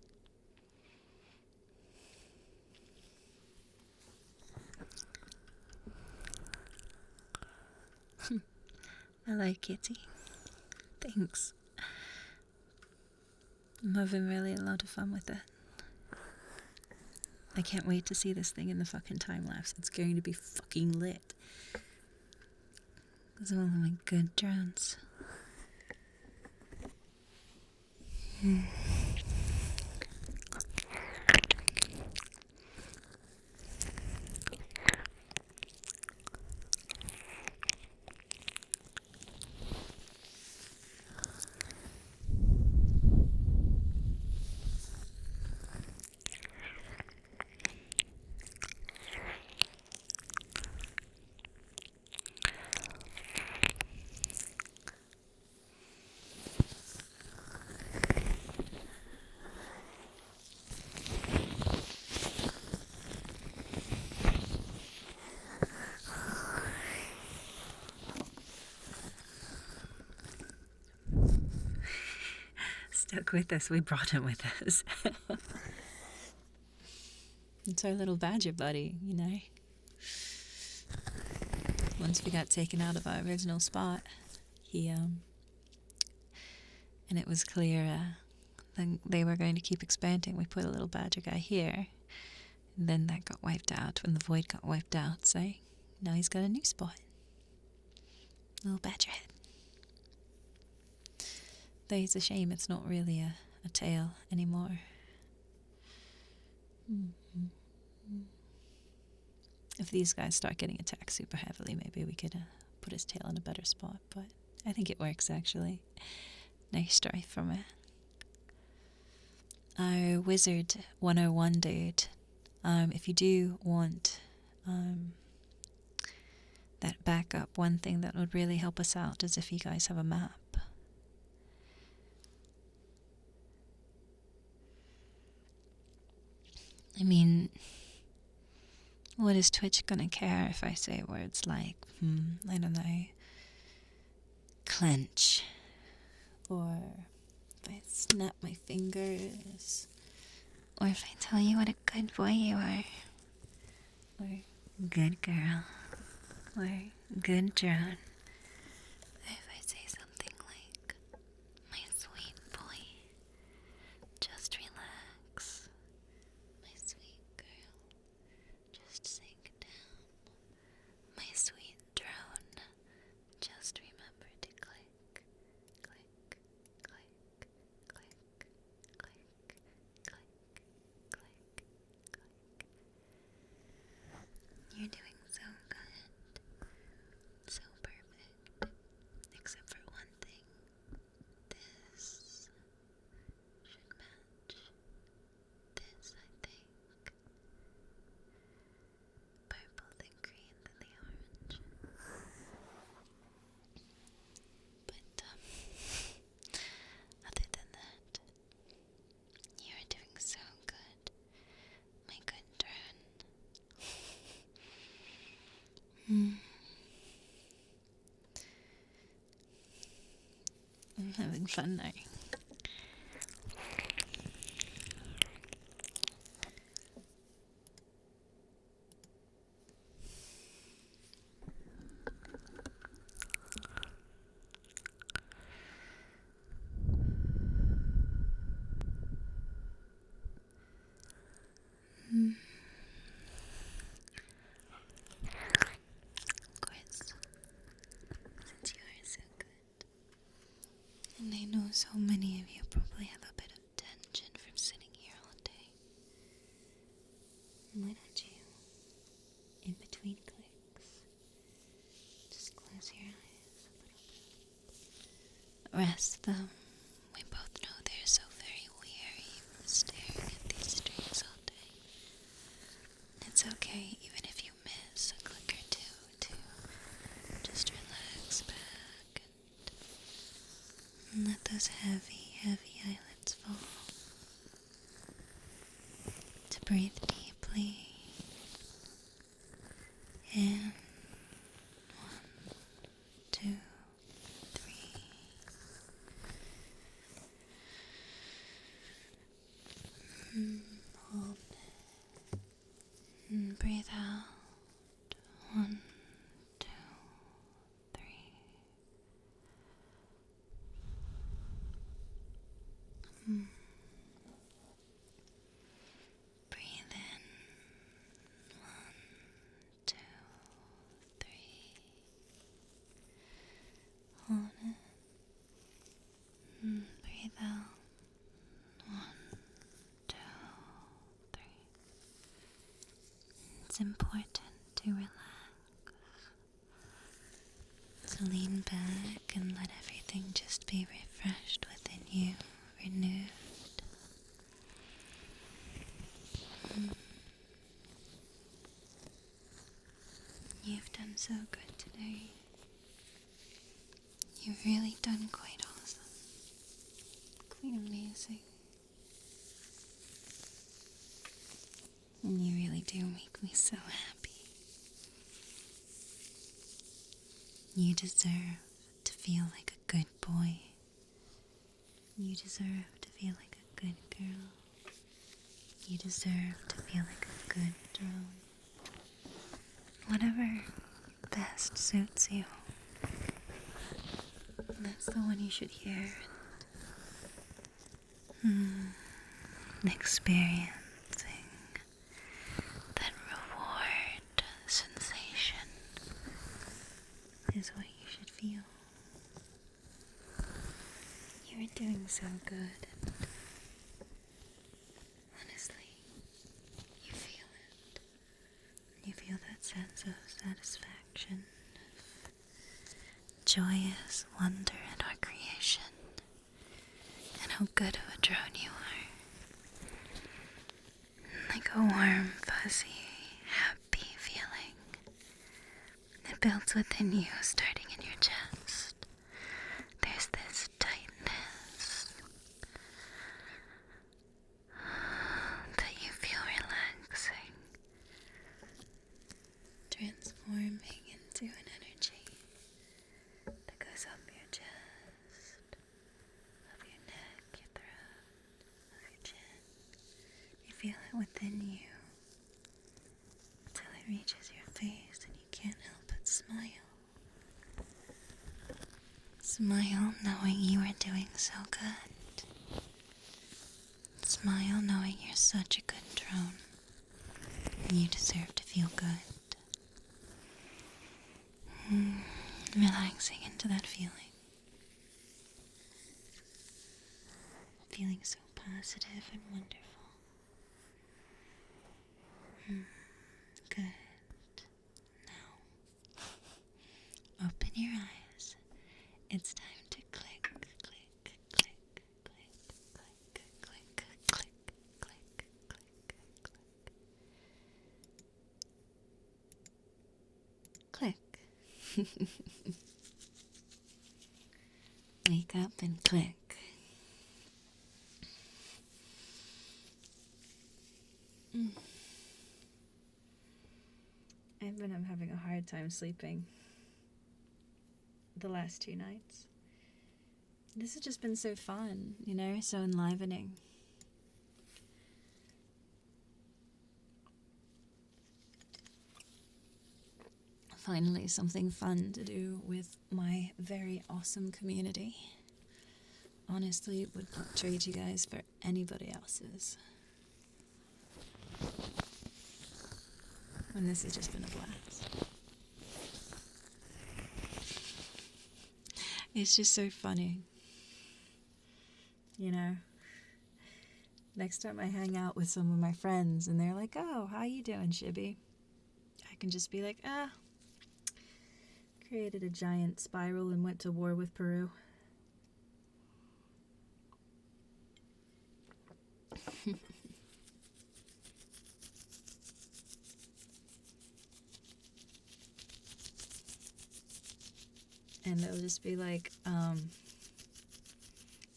Hello, kitty. Thanks. I'm having really a lot of fun with it. I can't wait to see this thing in the fucking time lapse. It's going to be fucking lit. Those are all of my good drones. Stuck with us. We brought him with us. It's our little badger buddy, you know. Once we got taken out of our original spot, and it was clear then they were going to keep expanding. We put a little badger guy here, and then that got wiped out when the void got wiped out. So now he's got a new spot. Little badger head. Though it's a shame it's not really a tail anymore. If these guys start getting attacked super heavily, maybe we could put his tail in a better spot, but I think it works actually. Nice strife from it. Our Wizard 101 dude, if you do want that backup, one thing that would really help us out is if you guys have a map. I mean, what is Twitch gonna care if I say words like, I don't know, clench, or if I snap my fingers, or if I tell you what a good boy you are, or good girl, or good drone, or if I say something like, my sweet boy, just relax. My sweet girl, just sink down. My sweet drone, just remember to click, click, click, click, click, click, click, click. You're doing so good. So perfect. Except for one thing. This should match this, I think. Purple, then green, then the orange. But, other than that, you are doing so good, my good drone. I'm having fun now. Of course, since you are so good, and I know so many of you probably have a bit of tension from sitting here all day, why don't you, in between clicks, just close your eyes a little bit. Rest them. We both know they're so very weary from staring at these streams all day. It's okay, even if you miss a click or two, to just relax back and let those heavy, heavy eyelids fall. To breathe deeply. In 1, 2, 3. breathe out. 1, 2, 3. Breathe in. 1, 2, 3. Hold it. Breathe out. 1, 2, 3. It's important to relax. To lean back and let everything just be refreshed within you, renewed. You've done so good today. You've really done quite awesome. Quite amazing. And you really do make me so happy. You deserve to feel like a good boy. You deserve to feel like a good girl. You deserve to feel like a good drone. Whatever best suits you. That's the one you should hear. Experiencing that reward sensation is what you should feel. You are doing so good. Honestly, you feel it. You feel that sense of satisfaction, of joyous wonder at our creation, and how good of a drone you are. Like a warm, fuzzy, happy feeling. It builds within you, starting in your chest. There's this tightness that you feel relaxing, transforming into an energy that goes up your chest, up your neck, your throat, up your chin. You feel it within you until it reaches your face and you can't help but smile. Smile knowing you are doing so good. Smile knowing you're such a good drone. And you deserve to feel good. Relaxing into that feeling. Feeling so positive and wonderful. Good. Now, open your eyes. It's time to click, click, click, click, click, click, click, click, click, click. Wake up and click. I'm having a hard time sleeping the last 2 nights. This has just been so fun, so enlivening. Finally, something fun to do with my very awesome community. Honestly, would not trade you guys for anybody else's. And this has just been a blast. It's just so funny. Next time I hang out with some of my friends and they're like, "Oh, how you doing, Shibby?" I can just be like, created a giant spiral and went to war with Peru. And they'll just be like, and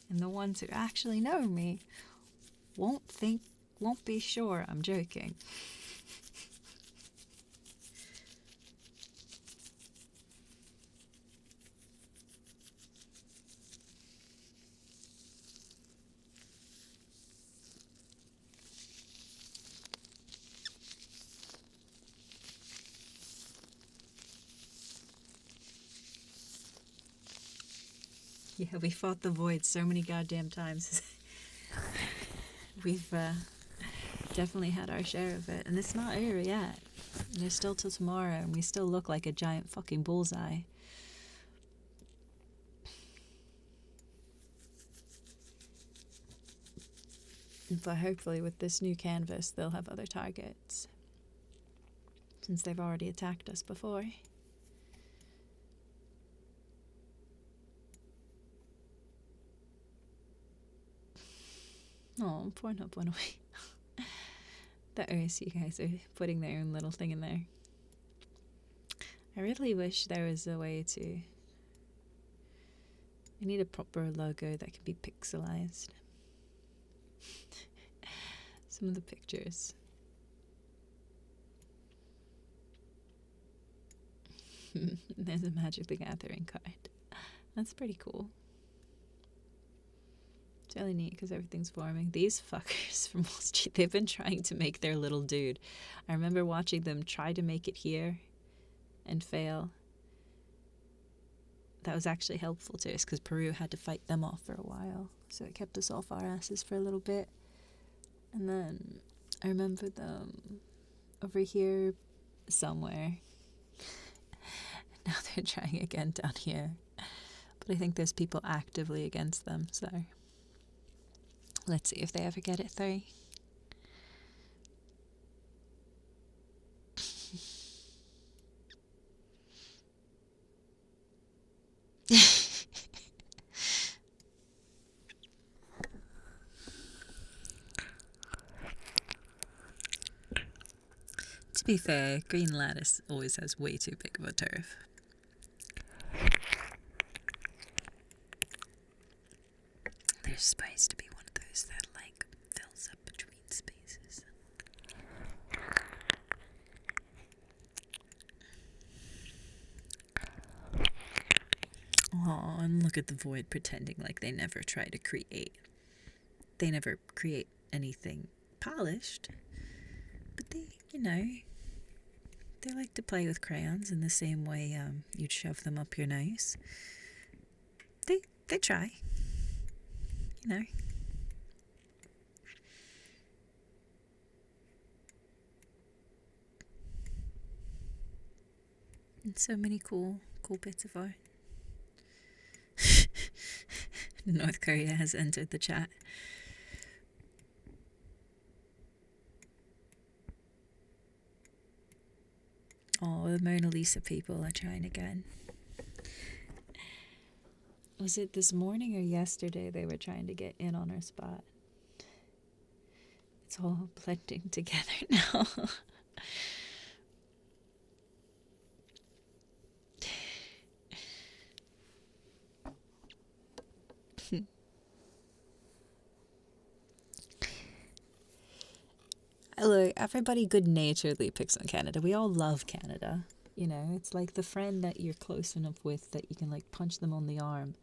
the ones who actually know me won't be sure I'm joking. Yeah, we fought the void so many goddamn times. We've definitely had our share of it. And it's not over yet. There's still till tomorrow, and we still look like a giant fucking bullseye. But hopefully with this new canvas, they'll have other targets. Since they've already attacked us before. Oh, Pornhub went away. That is, you guys are putting their own little thing in there. I really wish there was a way to... I need a proper logo that can be pixelized. Some of the pictures. There's a Magic the Gathering card. That's pretty cool. It's really neat because everything's forming. These fuckers from Wall Street, they've been trying to make their little dude. I remember watching them try to make it here and fail. That was actually helpful to us because Peru had to fight them off for a while. So it kept us off our asses for a little bit. And then I remember them over here somewhere. Now they're trying again down here. But I think there's people actively against them, so let's see if they ever get it through. To be fair, green lattice always has way too big of a turf. There's supposed to be one of those that like fills up between spaces. Oh, and look at the void pretending like they never try to create. They never create anything polished. But they, you know, they like to play with crayons in the same way you'd shove them up your nose. They try. You know. And so many cool bits of art. North Korea has entered the chat. Oh, the Mona Lisa people are trying again. Was it this morning or yesterday they were trying to get in on our spot? It's all blending together now. Look, everybody good-naturedly picks on Canada. We all love Canada. You know, it's like the friend that you're close enough with that you can like punch them on the arm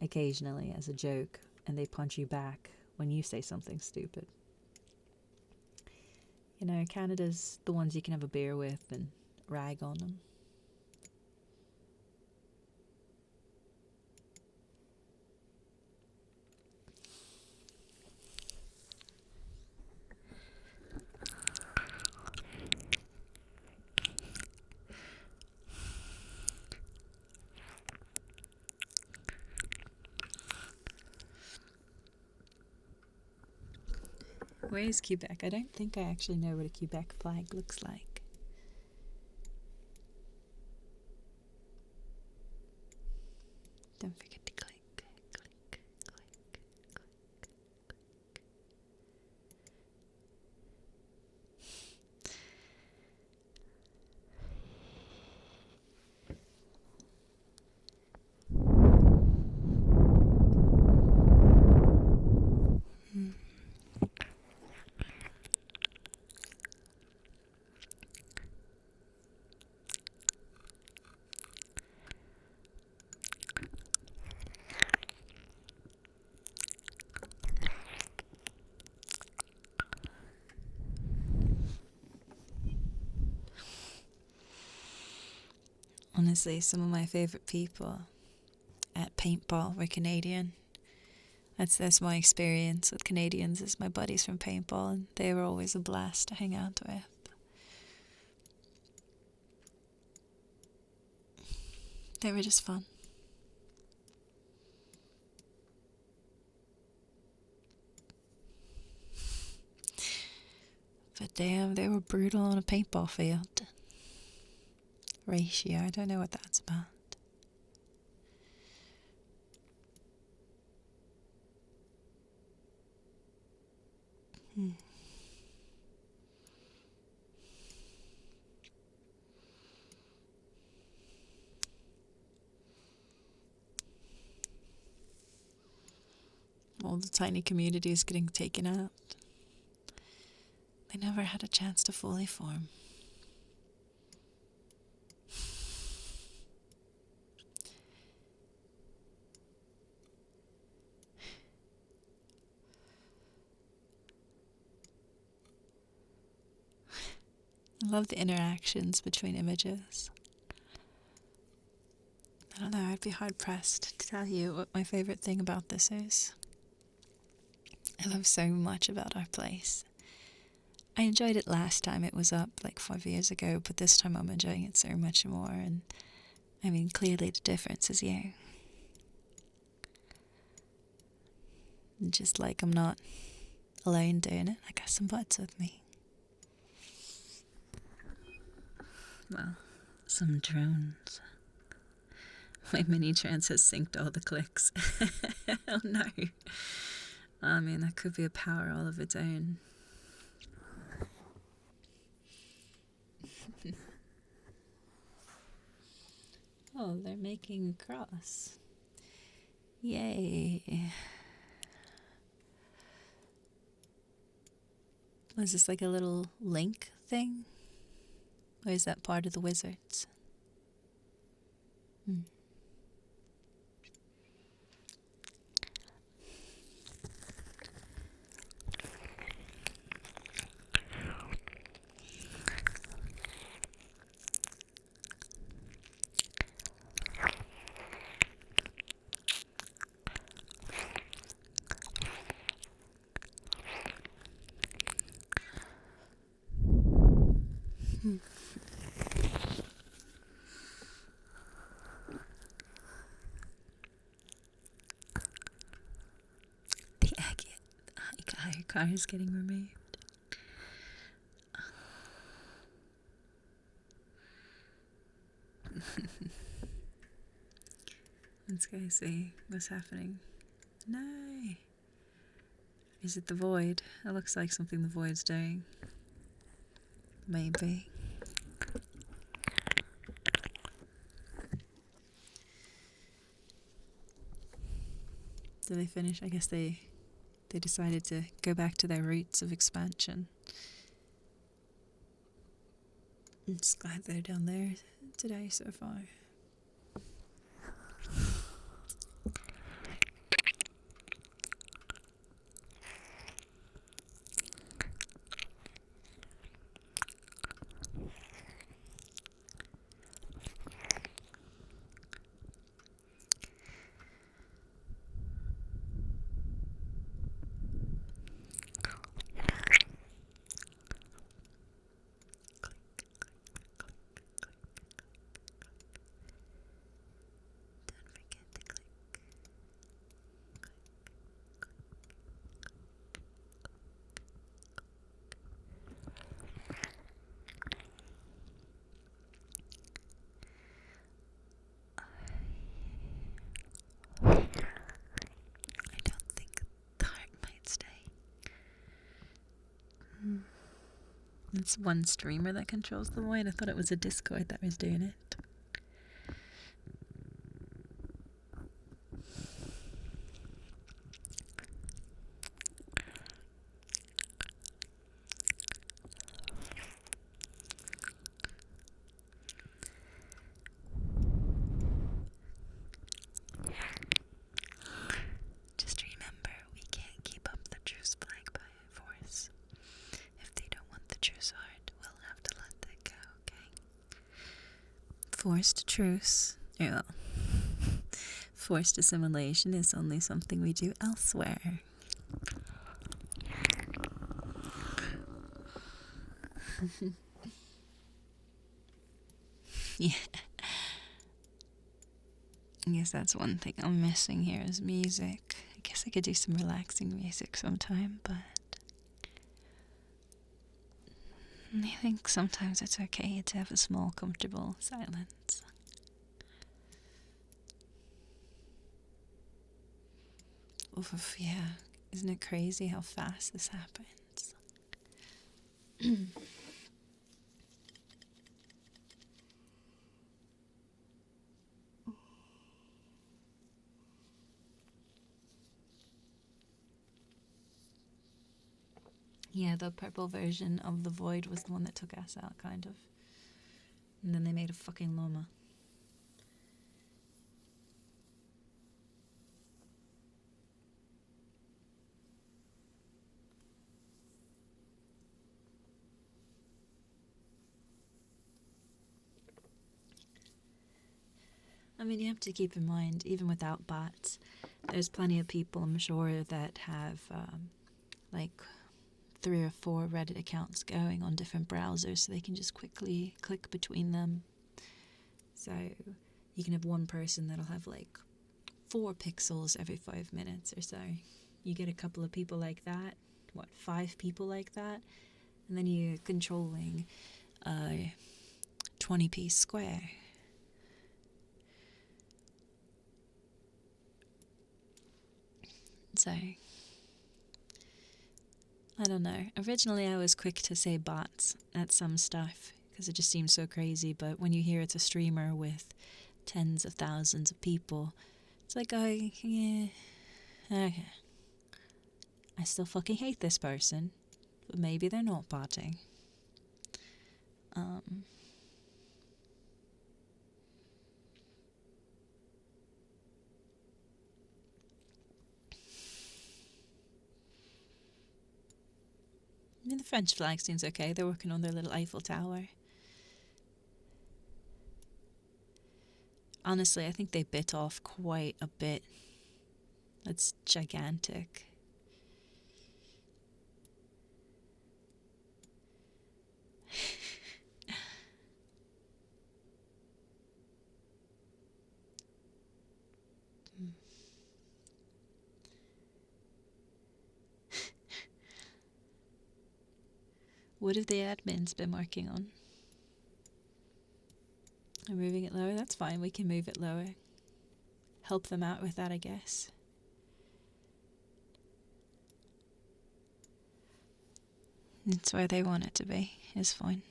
occasionally as a joke, and they punch you back when you say something stupid. You know, Canada's the ones you can have a beer with and rag on them. Where is Quebec? I don't think I actually know what a Quebec flag looks like. Don't forget to click, click, click, click, click. Honestly, some of my favorite people at paintball. We're Canadian. That's my experience with Canadians, is my buddies from paintball, and they were always a blast to hang out with. They were just fun. But damn, they were brutal on a paintball field. Ratio, I don't know what that's about. All the tiny communities getting taken out. They never had a chance to fully form. I love the interactions between images. I don't know, I'd be hard pressed to tell you what my favorite thing about this is. I love so much about our place. I enjoyed it last time it was up, like 5 years ago, but this time I'm enjoying it so much more, and I mean, clearly the difference is you. And just like I'm not alone doing it, I got some buds with me. Well, some drones. My mini trans has synced all the clicks. Oh no. I mean, that could be a power all of its own. Oh, they're making a cross. Yay. Was this like a little link thing? Or is that part of the wizards? The agate. Your car is getting removed. Let's go see what's happening. No. Is it the void? It looks like something the void's doing. Maybe. Did they finish? I guess they decided to go back to their roots of expansion. I'm just glad they're down there today so far. It's one streamer that controls the void. I thought it was a Discord that was doing it. Just remember, we can't keep up the truce flag by force. If they don't want the truce hard, we'll have to let that go, okay? Forced truce. Yeah. Forced assimilation is only something we do elsewhere. Yeah. I guess that's one thing I'm missing here is music. I guess I could do some relaxing music sometime, but I think sometimes it's okay to have a small, comfortable silence. Oof, yeah. Isn't it crazy how fast this happens? Yeah, the purple version of the Void was the one that took us out, kind of. And then they made a fucking llama. I mean, you have to keep in mind, even without bots, there's plenty of people, I'm sure, that have like 3 or 4 Reddit accounts going on different browsers so they can just quickly click between them. So you can have one person that'll have like 4 pixels every 5 minutes or so. You get a couple of people like that, 5 people like that, and then you're controlling a 20-piece square. So, I don't know. Originally I was quick to say bots at some stuff because it just seemed so crazy, but when you hear it's a streamer with tens of thousands of people, it's like, oh, yeah, okay. I still fucking hate this person, but maybe they're not botting. I mean, the French flag seems okay. They're working on their little Eiffel Tower. Honestly, I think they bit off quite a bit. That's gigantic. What have the admins been working on? I'm moving it lower. That's fine. We can move it lower. Help them out with that, I guess. It's where they want it to be. It's fine.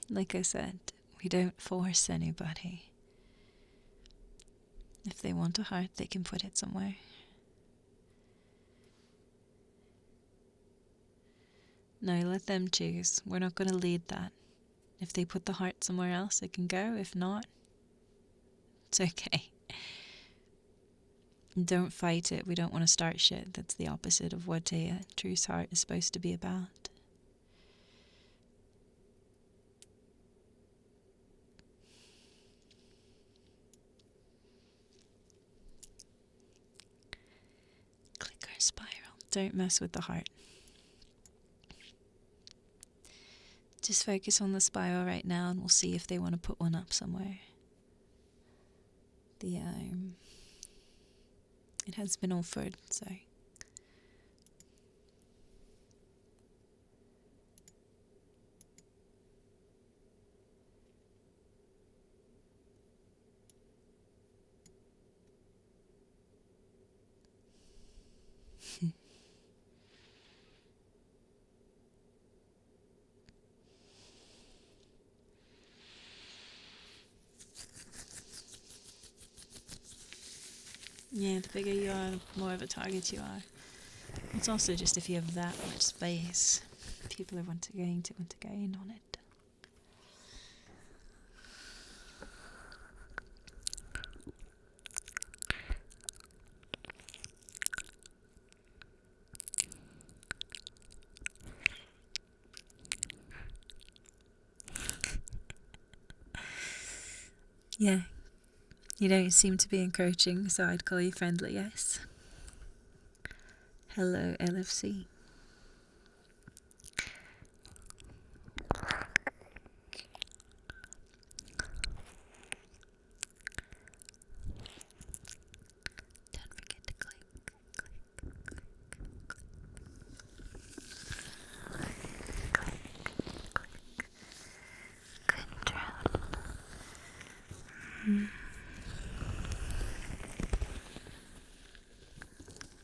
Like I said, we don't force anybody. If they want a heart, they can put it somewhere. No, let them choose. We're not going to lead that. If they put the heart somewhere else, it can go. If not, it's okay. Don't fight it. We don't want to start shit. That's the opposite of what a truce heart is supposed to be about. Click our spiral. Don't mess with the heart. Just focus on the spiral right now and we'll see if they want to put one up somewhere. It has been offered, so. Yeah, the bigger you are, the more of a target you are. It's also just if you have that much space, people are going to want to go in on it. Yeah. You don't seem to be encroaching, so I'd call you friendly, yes? Hello, LFC. Don't forget to click, click, click, click. Good drone.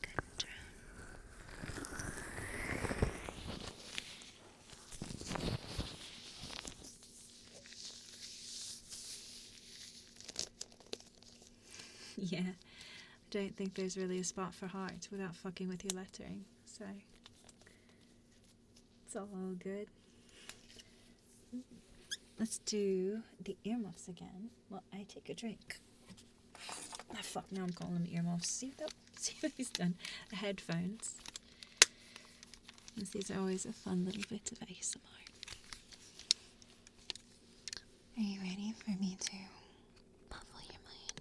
Good drone. Yeah. I don't think there's really a spot for hearts without fucking with your lettering, so it's all good. Let's do the earmuffs again while I take a drink. Ah, fuck, now I'm calling them earmuffs. See what he's done? Headphones. Because these are always a fun little bit of ASMR. Are you ready for me to muffle your mind?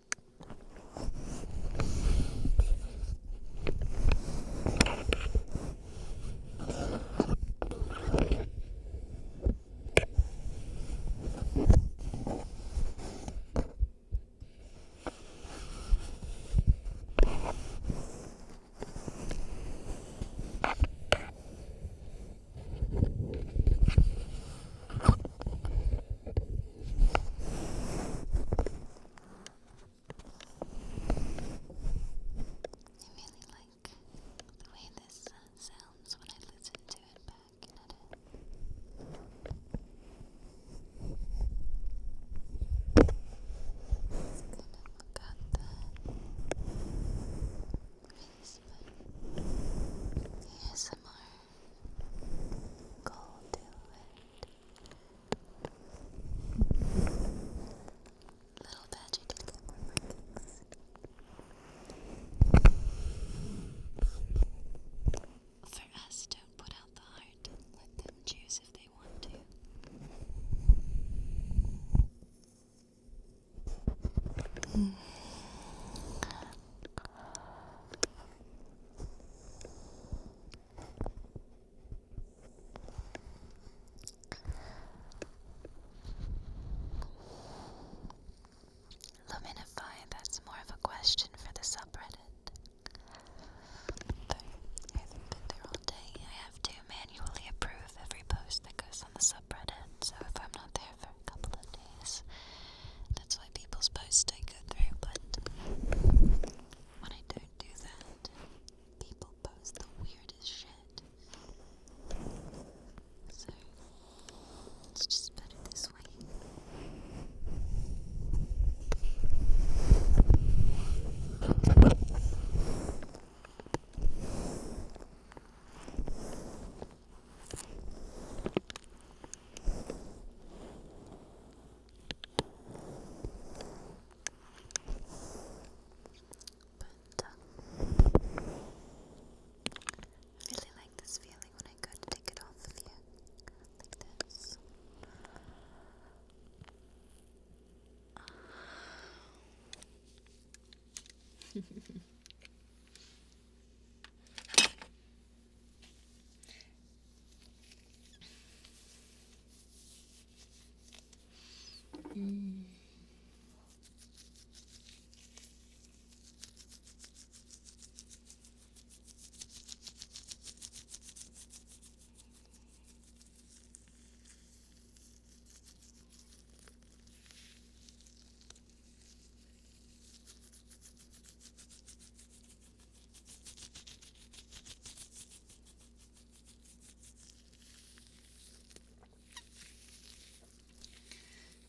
I really like the way this sounds when I listen to it back and edit. It's kind of got the ASMR goal to it. Little Badger did get more markings. For us, don't put out the heart. Let them choose if they want to. Luminify, that's more of a question for the subreddit. But I haven't been there all day. I have to manually approve every post that goes on the subreddit, so if I'm not there for a couple of days, that's why people's posts don't go through. But when I don't do that, people post the weirdest shit. So it's just better this way. But I really like this feeling when I go to take it off of you, like this.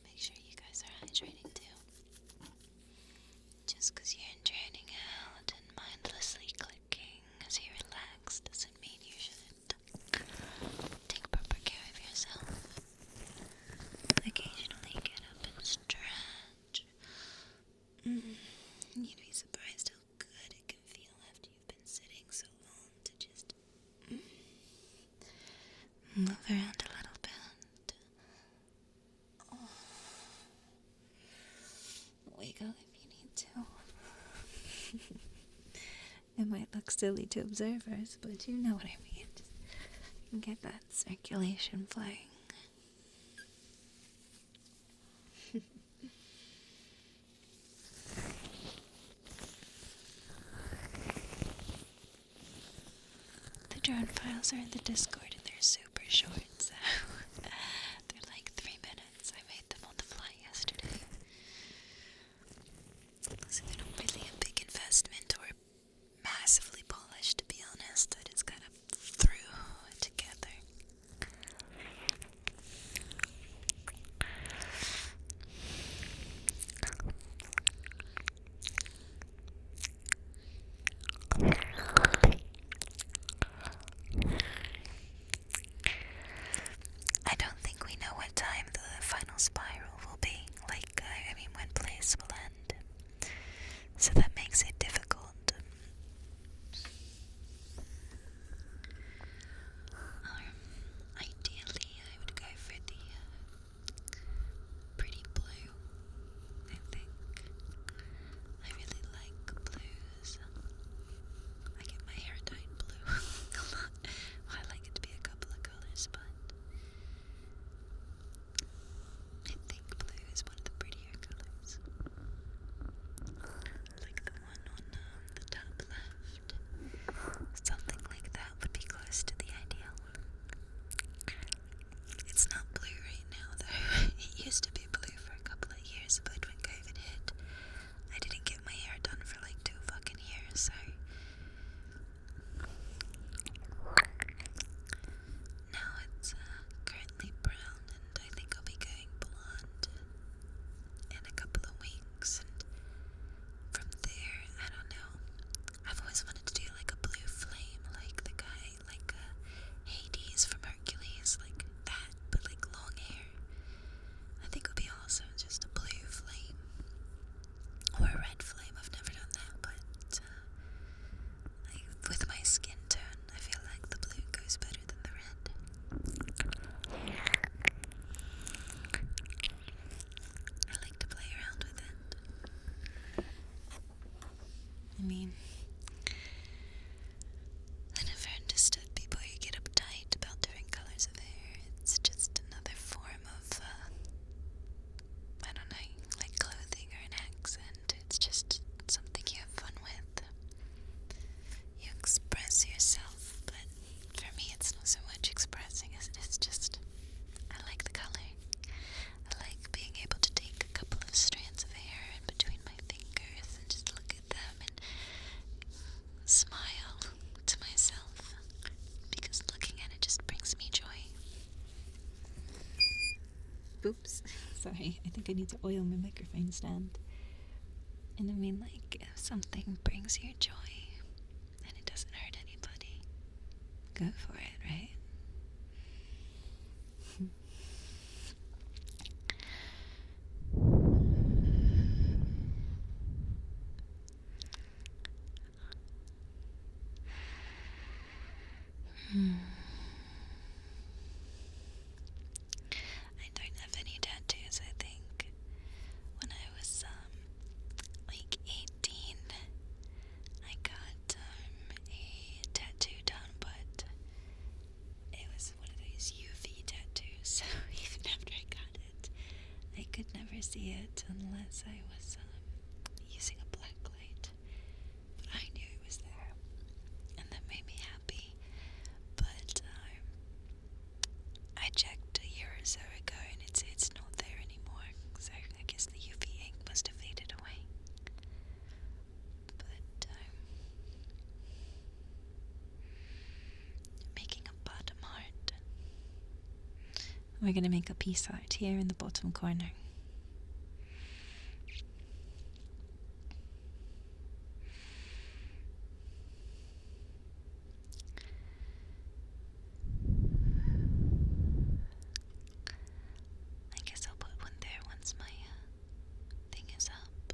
Make sure you guys are hydrating too. Just because you're drowning out and mindlessly clicking as you relax doesn't mean you shouldn't take proper care of yourself. Occasionally get up and stretch. You'd be surprised how good it can feel after you've been sitting so long to just move around a little bit. still if you need to. It might look silly to observers, but you know what I mean. Just get that circulation flowing. The drone files are in the Discord and they're super short, so they're like 3 minutes. I made them on the fly yesterday. So they're not really a big investment or massively polished, to be honest. I just kind of threw it together. I don't think we know what time the final spiral will be, when Place will end. So that makes it difficult. Ideally, I would go for the pretty blue, I think. I really like blues. I get my hair dyed blue a lot. Well, I like it to be a couple of colors, but I think blue is one of the prettier colors. Like the one on the top left. Something like that would be close to the ideal. It's not blue right now though. It used to be blue for a couple of years, but when COVID hit, I didn't get my hair done for like 2 fucking years, so now it's currently brown, and I think I'll be going blonde in a couple of weeks, and from there, I don't know. I've always wanted to do like a blue flame, like the guy, like Hades from Hercules, like that, but like long hair. I think it would be awesome, just a blue flame. Or a red flame, I've never done that, but with my skin tone, I feel like the blue goes better than the red. I like to play around with it. I mean, I never understood people who get uptight about different colors of hair. It's just another form of, I don't know, like clothing or an accent. It's just something you have fun with. You express yourself, but for me it's not so much expressing as it is just, I like the color. I like being able to take a couple of strands of hair in between my fingers and just look at them and smile to myself, because looking at it just brings me joy. Oops, sorry, I think I need to oil my microphone stand. And I mean, like, if something brings you joy and it doesn't hurt anybody, go for it, right? I don't have any tattoos, I think. When I was, like 18, I got, a tattoo done, but it was one of those UV tattoos, so even after I got it, I could never see it unless I was, using a black light. But I knew it was there, and that made me happy. But, I checked a year or so ago, and it's not there anymore, so I guess the UV ink must have faded away. But, making a bottom heart. We're gonna make a peace heart here in the bottom corner. I guess I'll put one there once my thing is up.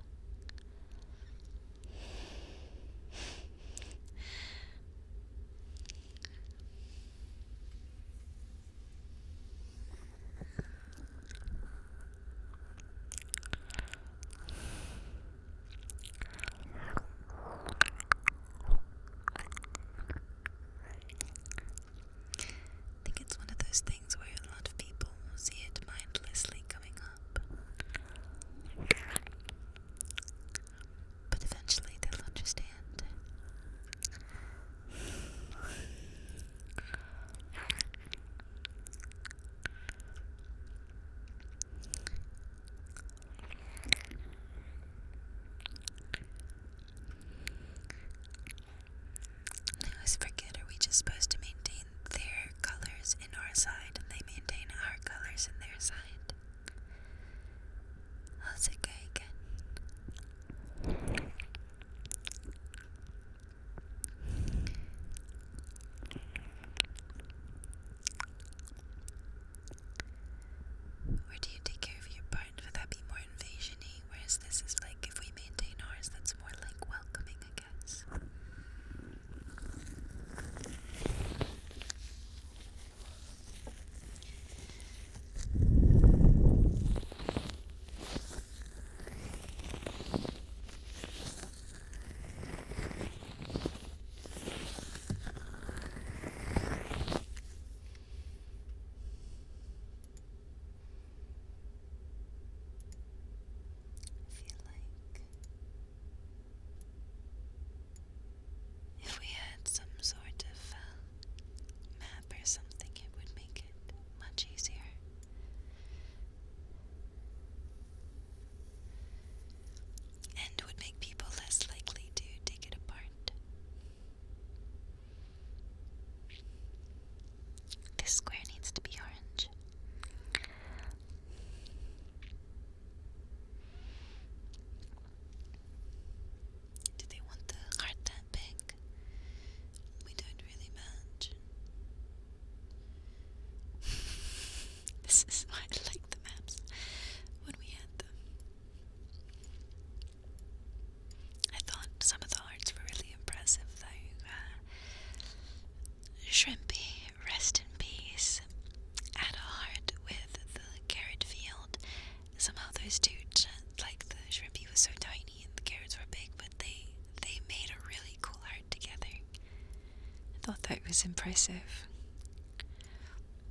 Thought that was impressive.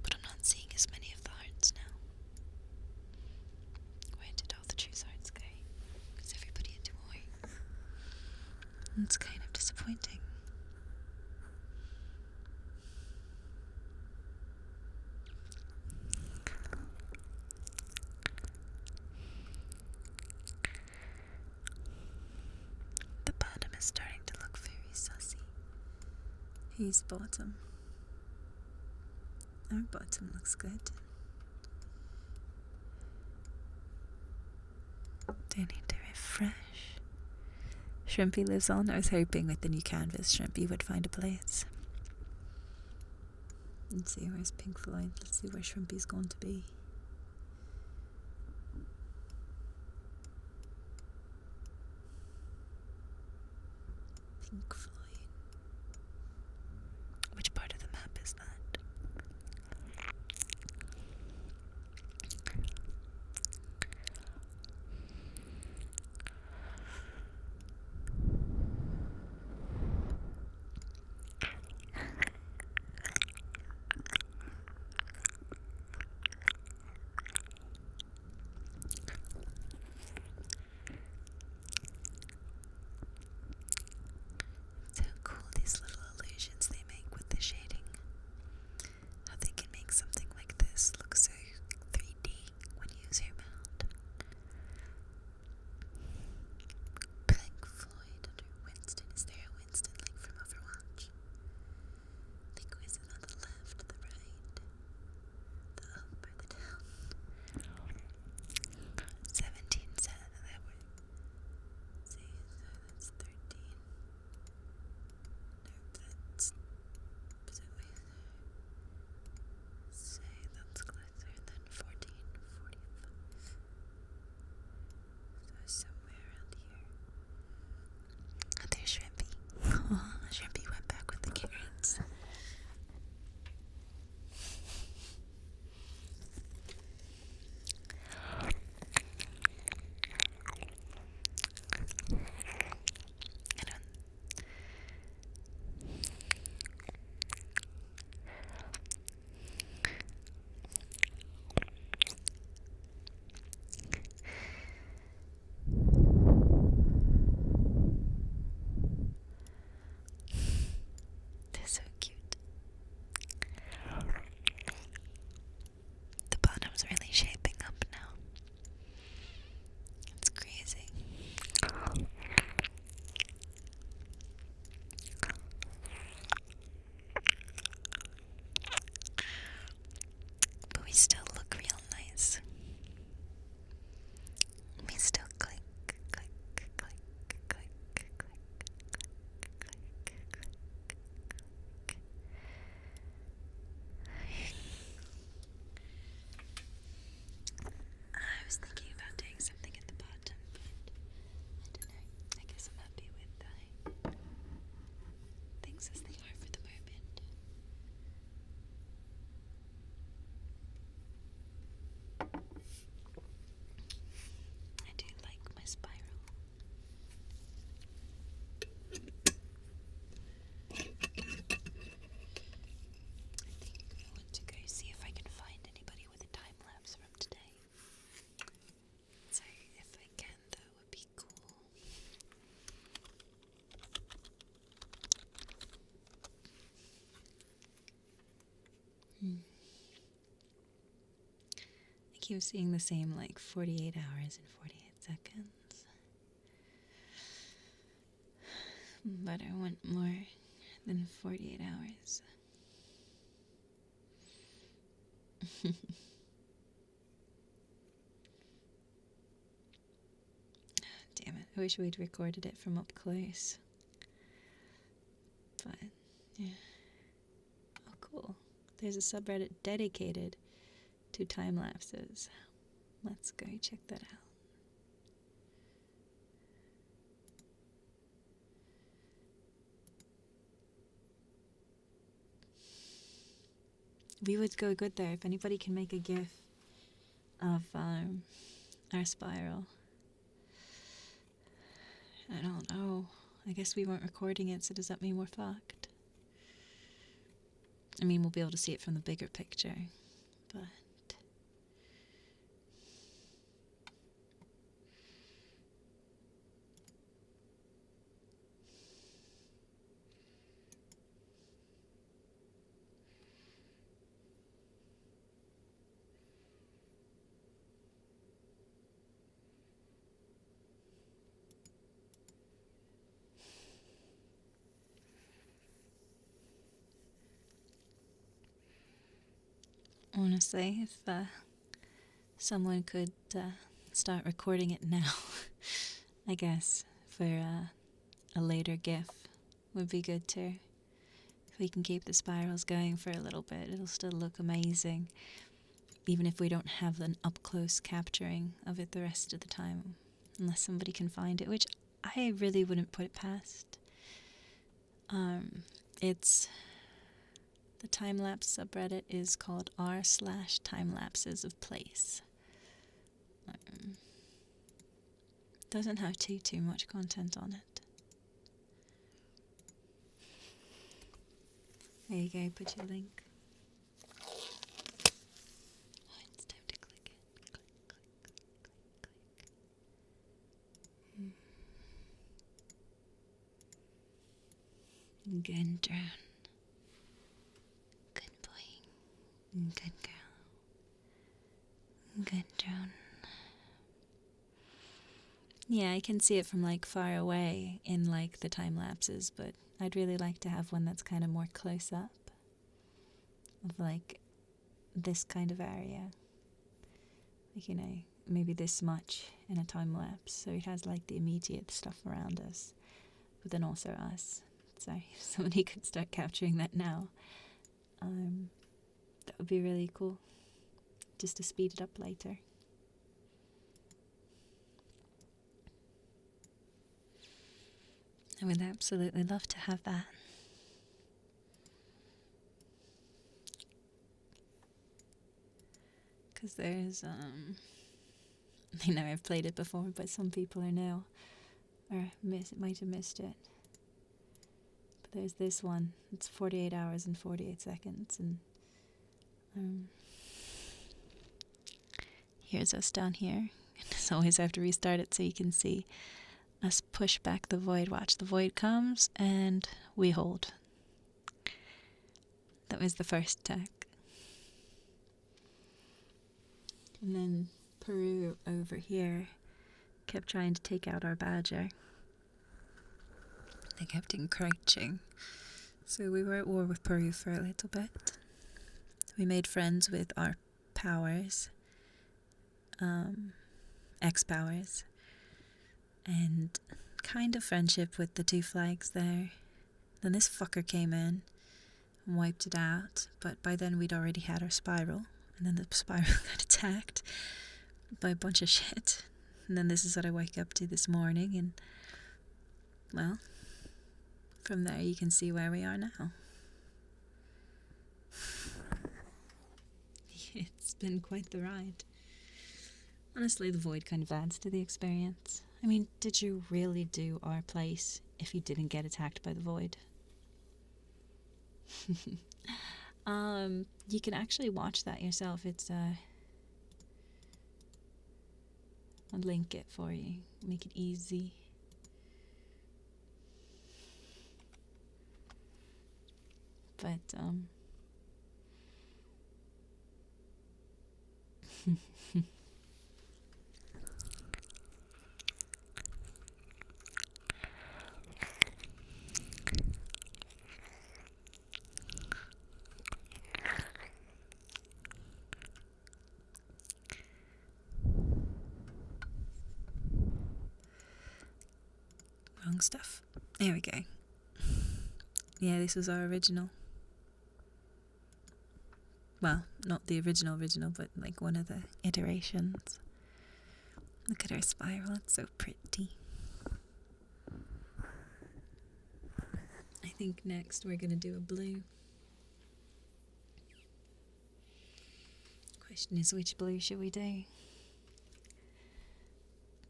But I'm not seeing as many of the hearts now. Where did all the truth hearts go? Because everybody had more. It's kind of disappointing. The bottom is starting to look very sussy. Whose bottom? Our bottom looks good. Do you need to refresh? Shrimpy lives on. I was hoping with the new canvas Shrimpy would find a place. Let's see, where's Pink Floyd? Let's see where Shrimpy's going to be. Pink Floyd. Which part of the map is that? So cool, these little illusions they make with the shading. How they can make something like this look so 3D when you zoom out. Pink Floyd under Winston. Is there a Winston like from Overwatch? Like, is it on the left, the right, the up, or the down? 17 said that would see, so that's 13. Nope, that's so say that's closer than 14, 45. So somewhere around here. Oh, there's Shrimpy. Oh, Shrimpy went back with the carrots. I don't. They're so cute. The bottom's really shaping up now. It's crazy. But we still look real nice. We still click, click, click, click, click, click, click, click. I was thinking about doing something at the bottom, but I don't know. I guess I'm happy with things as they are for the moment. I do like my spiral. I think I want to go see if I can find anybody with a time lapse from today. So if I can, that would be cool. I keep seeing the same like 48 hours and 48 seconds. But I want more than 48 hours. Damn it, I wish we'd recorded it from up close. But, yeah. Oh, cool. There's a subreddit dedicated to time lapses. Let's go check that out. We would go good there if anybody can make a GIF of our spiral. I don't know. I guess we weren't recording it, so does that mean we're fucked? I mean, we'll be able to see it from the bigger picture, but honestly, if someone could start recording it now, I guess, for a later GIF would be good too. If we can keep the spirals going for a little bit, it'll still look amazing, even if we don't have an up-close capturing of it the rest of the time, unless somebody can find it, which I really wouldn't put it past. It's... The time-lapse subreddit is called r/timelapses of place. Doesn't have too much content on it. There you go, put your link. Oh, it's time to click it. Click, click, click, click. Good drone. Good boy. Good girl. Good drone. Yeah, I can see it from like far away in like the time lapses, but I'd really like to have one that's kind of more close up of like this kind of area. Like, you know, maybe this much in a time lapse, so it has like the immediate stuff around us, but then also us. So if somebody could start capturing that now, that would be really cool, just to speed it up later. I would absolutely love to have that. Because there's, I know I've played it before, but some people are new, or might have missed it. But there's this one. It's 48 hours and 48 seconds, and here's us down here. As always, I have to restart it so you can see us push back the void. Watch, the void comes, and we hold. That was the first attack. And then Peru over here kept trying to take out our badger. They kept encroaching. So we were at war with Peru for a little bit. We made friends with our powers, ex-powers, and kind of friendship with the two flags there. Then this fucker came in and wiped it out, but by then we'd already had our spiral, and then the spiral got attacked by a bunch of shit. And then this is what I wake up to this morning, and well, from there you can see where we are now. It's been quite the ride. Honestly, the void kind of adds to the experience. I mean, did you really do our place if you didn't get attacked by the void? You can actually watch that yourself. It's I'll link it for you. Make it easy. But wrong stuff. There we go. Yeah, this was our original. Well, not the original, but like one of the iterations. Look at our spiral, it's so pretty. I think next we're gonna do a blue. Question is, which blue should we do?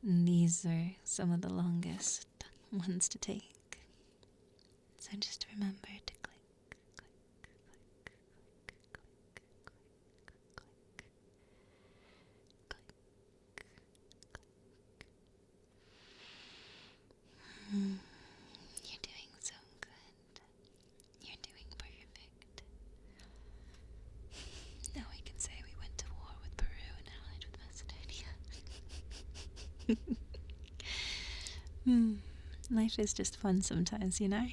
And these are some of the longest ones to take. So just remember to click, click, click. Life is just fun sometimes, you know?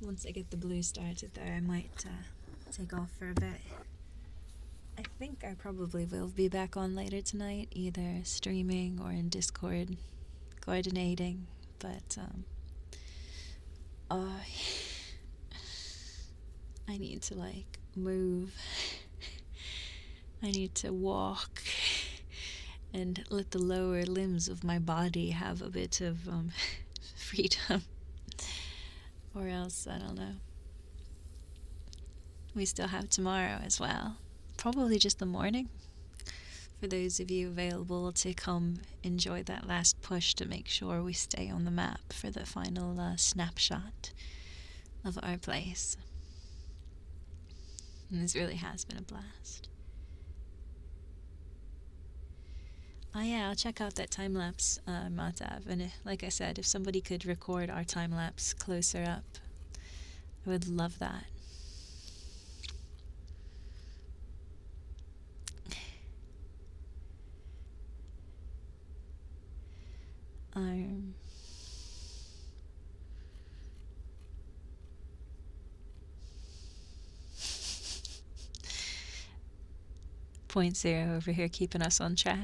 Once I get the blue started there, I might take off for a bit. I think I probably will be back on later tonight, either streaming or in Discord, coordinating, but I need to like move. I need to walk and let the lower limbs of my body have a bit of freedom. Or else, I don't know. We still have tomorrow as well. Probably just the morning. For those of you available to come enjoy that last push to make sure we stay on the map for the final snapshot of our place. And this really has been a blast. Oh yeah, I'll check out that time-lapse, Matav. And like I said, if somebody could record our time-lapse closer up, I would love that. Um, 0.0 over here keeping us on track.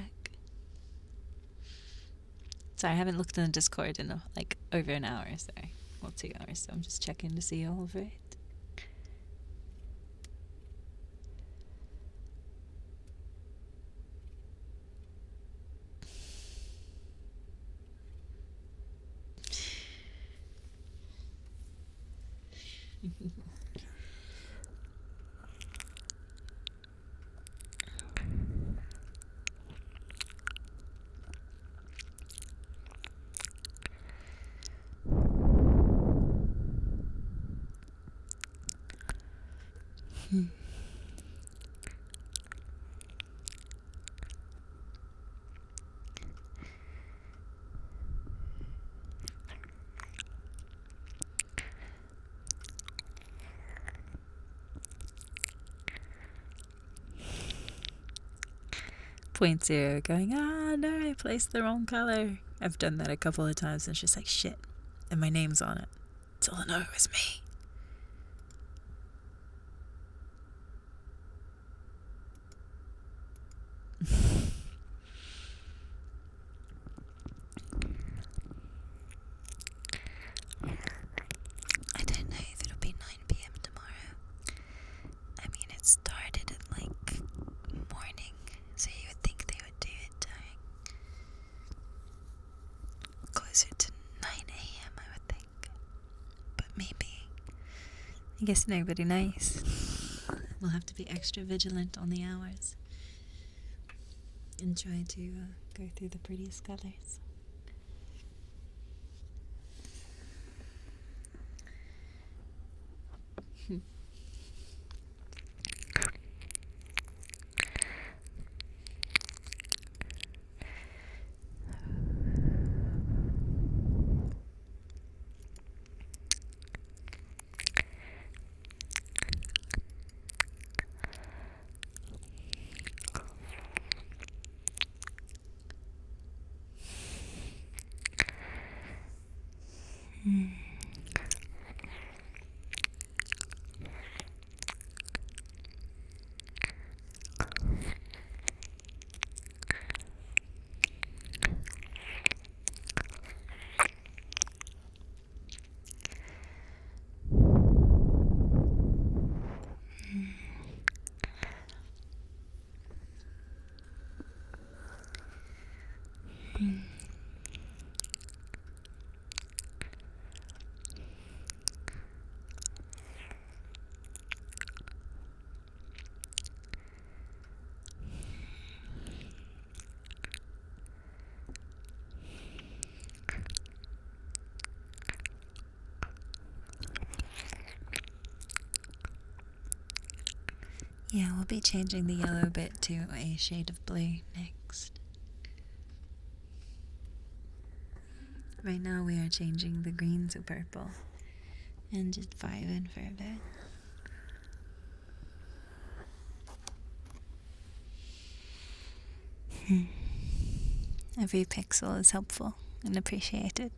Sorry, I haven't looked in the Discord in like over an hour, sorry. Well, 2 hours, so I'm just checking to see all of it. Point zero going, no, I placed the wrong color. I've done that a couple of times and it's just like, shit. And my name's on it. Till I know it was me. I don't know if it'll be 9 p.m. tomorrow. I mean, it started at like morning, so you would think they would do it during closer to 9 a.m. I would think. But maybe. I guess nobody knows. We'll have to be extra vigilant on the hours. And try to go through the prettiest colors. Yeah, we'll be changing the yellow bit to a shade of blue next. Right now we are changing the green to purple and just vibing for a bit. Every pixel is helpful and appreciated.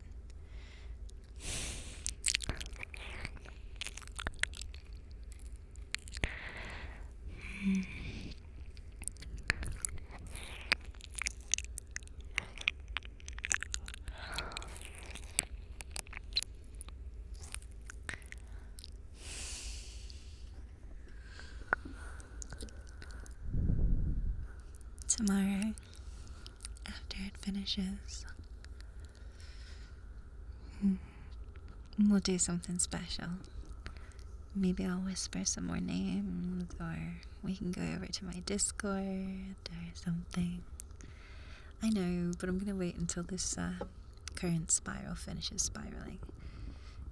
Tomorrow, after it finishes, we'll do something special. Maybe I'll whisper some more names, or we can go over to my Discord or something. I know, but I'm gonna wait until this current spiral finishes spiraling.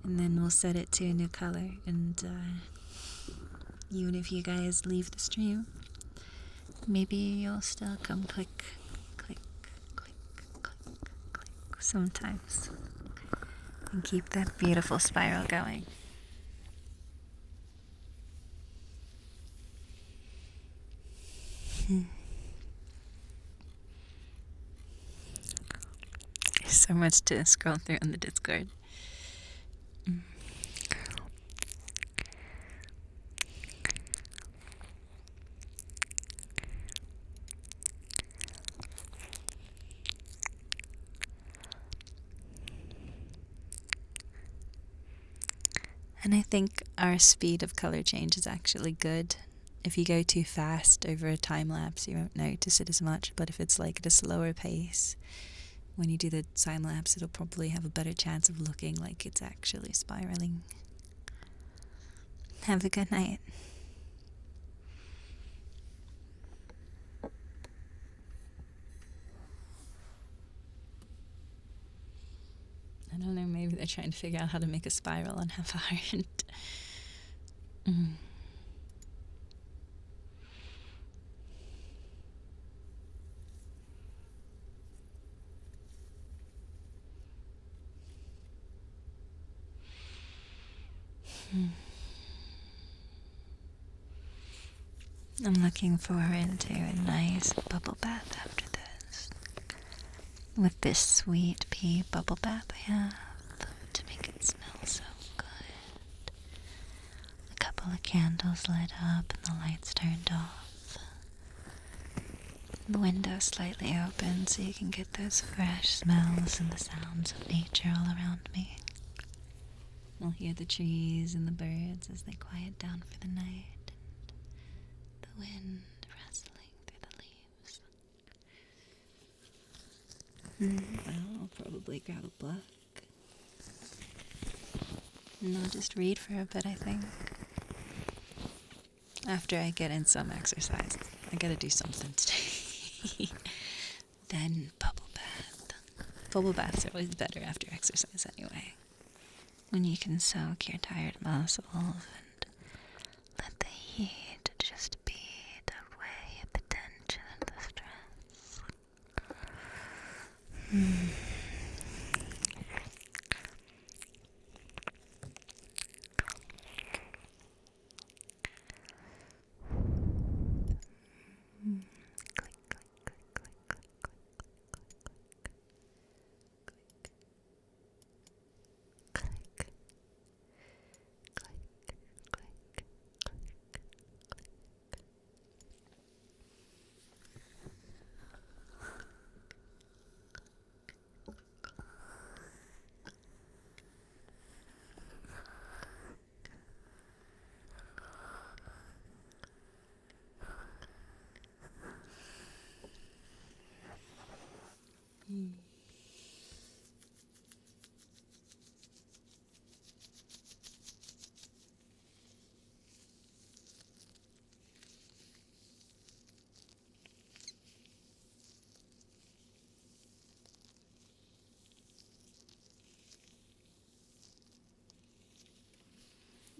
And then we'll set it to a new color, and even if you guys leave the stream, maybe you'll still come click, click, click, click, click sometimes. And keep that beautiful spiral going. There's so much to scroll through on the Discord. And I think our speed of color change is actually good. If you go too fast over a time lapse, you won't notice it as much. But if it's like at a slower pace, when you do the time lapse, it'll probably have a better chance of looking like it's actually spiraling. Have a good night. I don't know, maybe they're trying to figure out how to make a spiral on half a heart. I'm looking forward to a nice bubble bath after this. With this sweet pea bubble bath I have to make it smell so good. A couple of candles lit up and the lights turned off. The window slightly open so you can get those fresh smells and the sounds of nature all around me. I'll hear the trees and the birds as they quiet down for the night. The wind rustling through the leaves. Well, I'll probably grab a book. And I'll just read for a bit, I think. After I get in some exercise. I gotta do something today. Then bubble bath. Bubble baths are always better after exercise anyway. When you can soak your tired muscles and let the heat just beat away at the tension and the stress.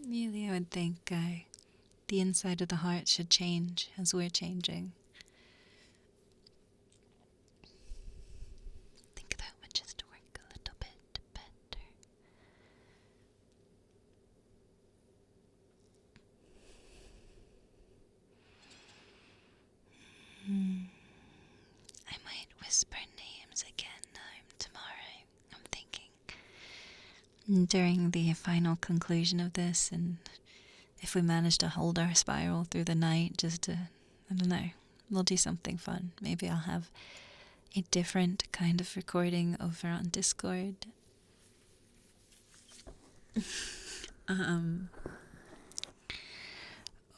Really, I would think I The inside of the heart should change as we're changing. Think that would just work a little bit better. I might whisper names again tomorrow, I'm thinking. During the final conclusion of this, and if we manage to hold our spiral through the night, just to, I don't know, we'll do something fun. Maybe I'll have a different kind of recording over on Discord.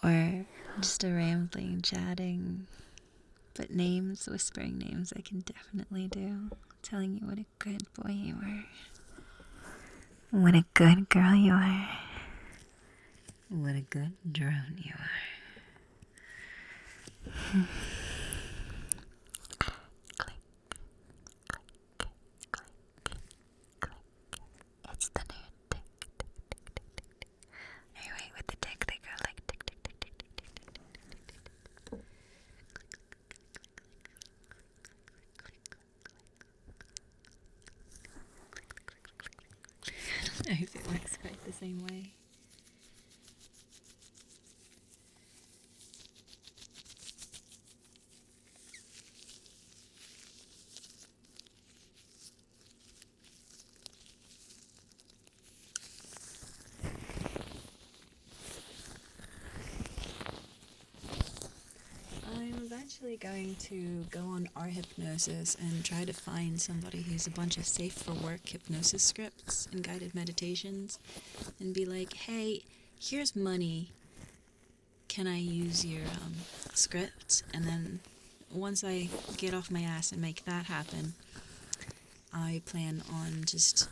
Or just a rambling, chatting. But names, whispering names, I can definitely do. Telling you what a good boy you are. What a good girl you are. What a good drone you are. Click, click, click, click. It's the new tick, tick, tick, tick, tick, tick. Anyway, with the tick, they go like tick, tick, tick, tick, tick, tick, tick, tick, tick, tick, tick. I hope it works quite the same way. I'm eventually going to go on art hypnosis and try to find somebody who's a bunch of safe for work hypnosis scripts and guided meditations and be like, hey, here's money. Can I use your script? And then once I get off my ass and make that happen, I plan on just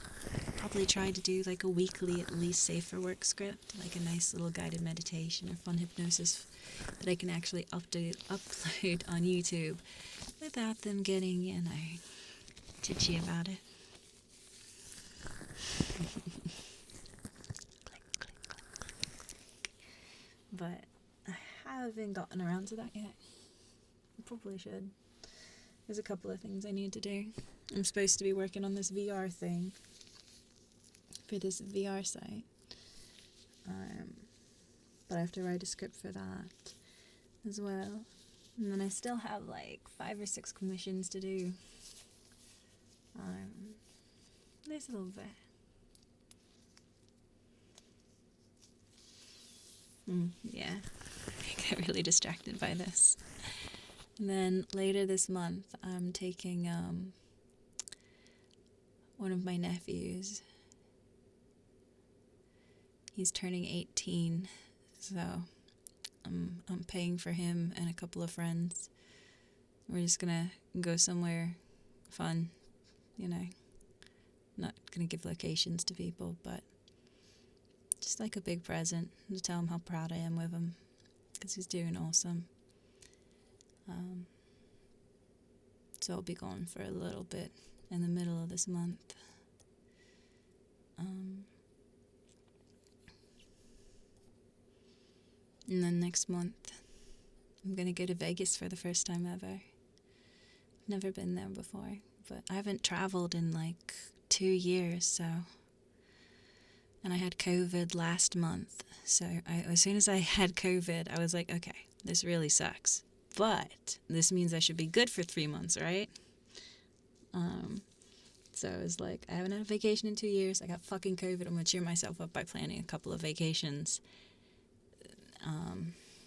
probably try to do like a weekly at least safe for work script, like a nice little guided meditation or fun hypnosis that I can actually upload on YouTube without them getting, titchy about it. But I haven't gotten around to that yet. I probably should. There's a couple of things I need to do. I'm supposed to be working on this VR thing for this VR site. But I have to write a script for that as well. And then I still have like 5 or 6 commissions to do. There's a little bit. Yeah, I get really distracted by this. And then later this month, I'm taking one of my nephews. He's turning 18, so I'm paying for him and a couple of friends. We're just gonna go somewhere fun, Not gonna give locations to people, but just like a big present to tell him how proud I am with him, because he's doing awesome. So I'll be gone for a little bit in the middle of this month. And then next month, I'm gonna go to Vegas for the first time ever. Never been there before, but I haven't traveled in like 2 years, so. And I had COVID last month, so as soon as I had COVID, I was like, okay, this really sucks. But this means I should be good for 3 months, right? So I was like, I haven't had a vacation in 2 years. I got fucking COVID. I'm gonna cheer myself up by planning a couple of vacations.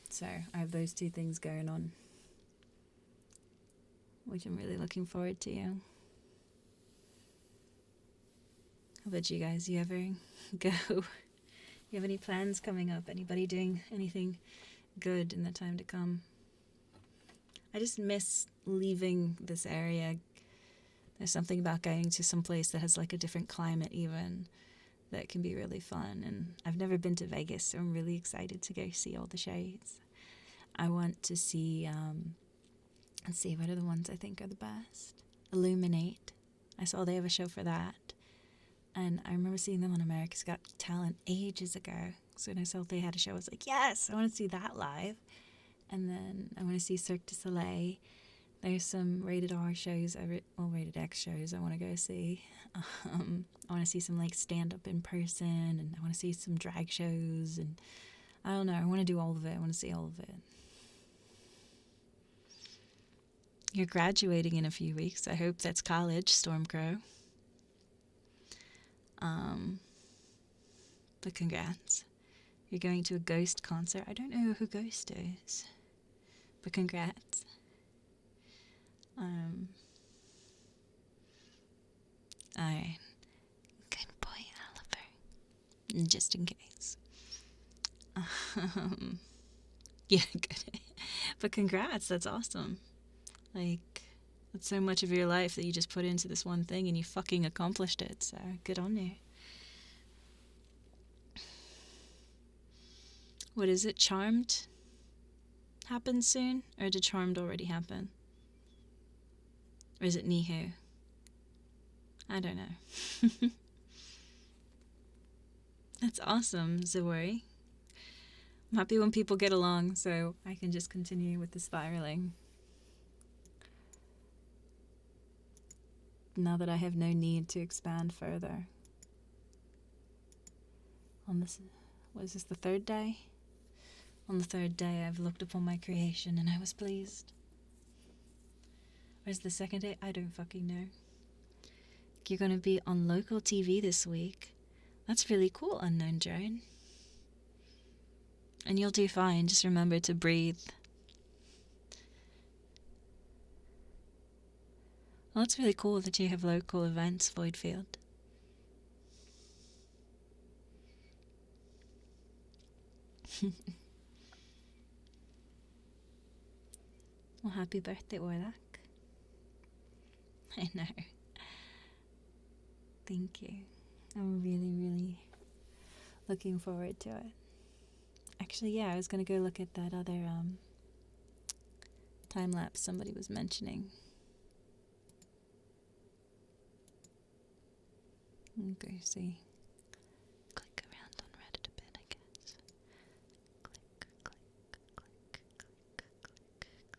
So I have those 2 things going on, which I'm really looking forward to. How about you guys? You ever go? You have any plans coming up? Anybody doing anything good in the time to come? I just miss leaving this area. There's something about going to some place that has like a different climate even that can be really fun. And I've never been to Vegas, so I'm really excited to go see all the shows. I want to see, let's see, what are the ones I think are the best? Illuminate. I saw they have a show for that. And I remember seeing them on America's Got Talent ages ago. So when I saw they had a show, I was like, yes, I want to see that live. And then I want to see Cirque du Soleil. There's some rated R shows, rated X shows I want to go see. I want to see some like stand-up in person, and I want to see some drag shows, and I don't know, I want to do all of it. I want to see all of it. You're graduating in a few weeks. I hope that's college, Stormcrow. But congrats. You're going to a Ghost concert. I don't know who Ghost is, but congrats. Alright. Good boy, Oliver. Just in case. Yeah, good. But congrats, that's awesome. Like, that's so much of your life that you just put into this one thing and you fucking accomplished it, so good on you. What is it, Charmed? Happens soon? Or did Charmed already happen? Or is it Nihu? I don't know. That's awesome, Zawari. I'm happy when people get along, so I can just continue with the spiraling. Now that I have no need to expand further. On this, what is this, the third day? On the third day, I've looked upon my creation and I was pleased. Where's the second day? I don't fucking know. You're gonna be on local TV this week. That's really cool, Unknown Drone. And you'll do fine, just remember to breathe. Well, it's really cool that you have local events, Voidfield. Well, happy birthday, Orlak. I know. Thank you. I'm really, really looking forward to it. Actually, yeah, I was gonna go look at that other time lapse somebody was mentioning. Okay, see. Click around on Reddit a bit, I guess. Click, click, click, click, click, click, click, click,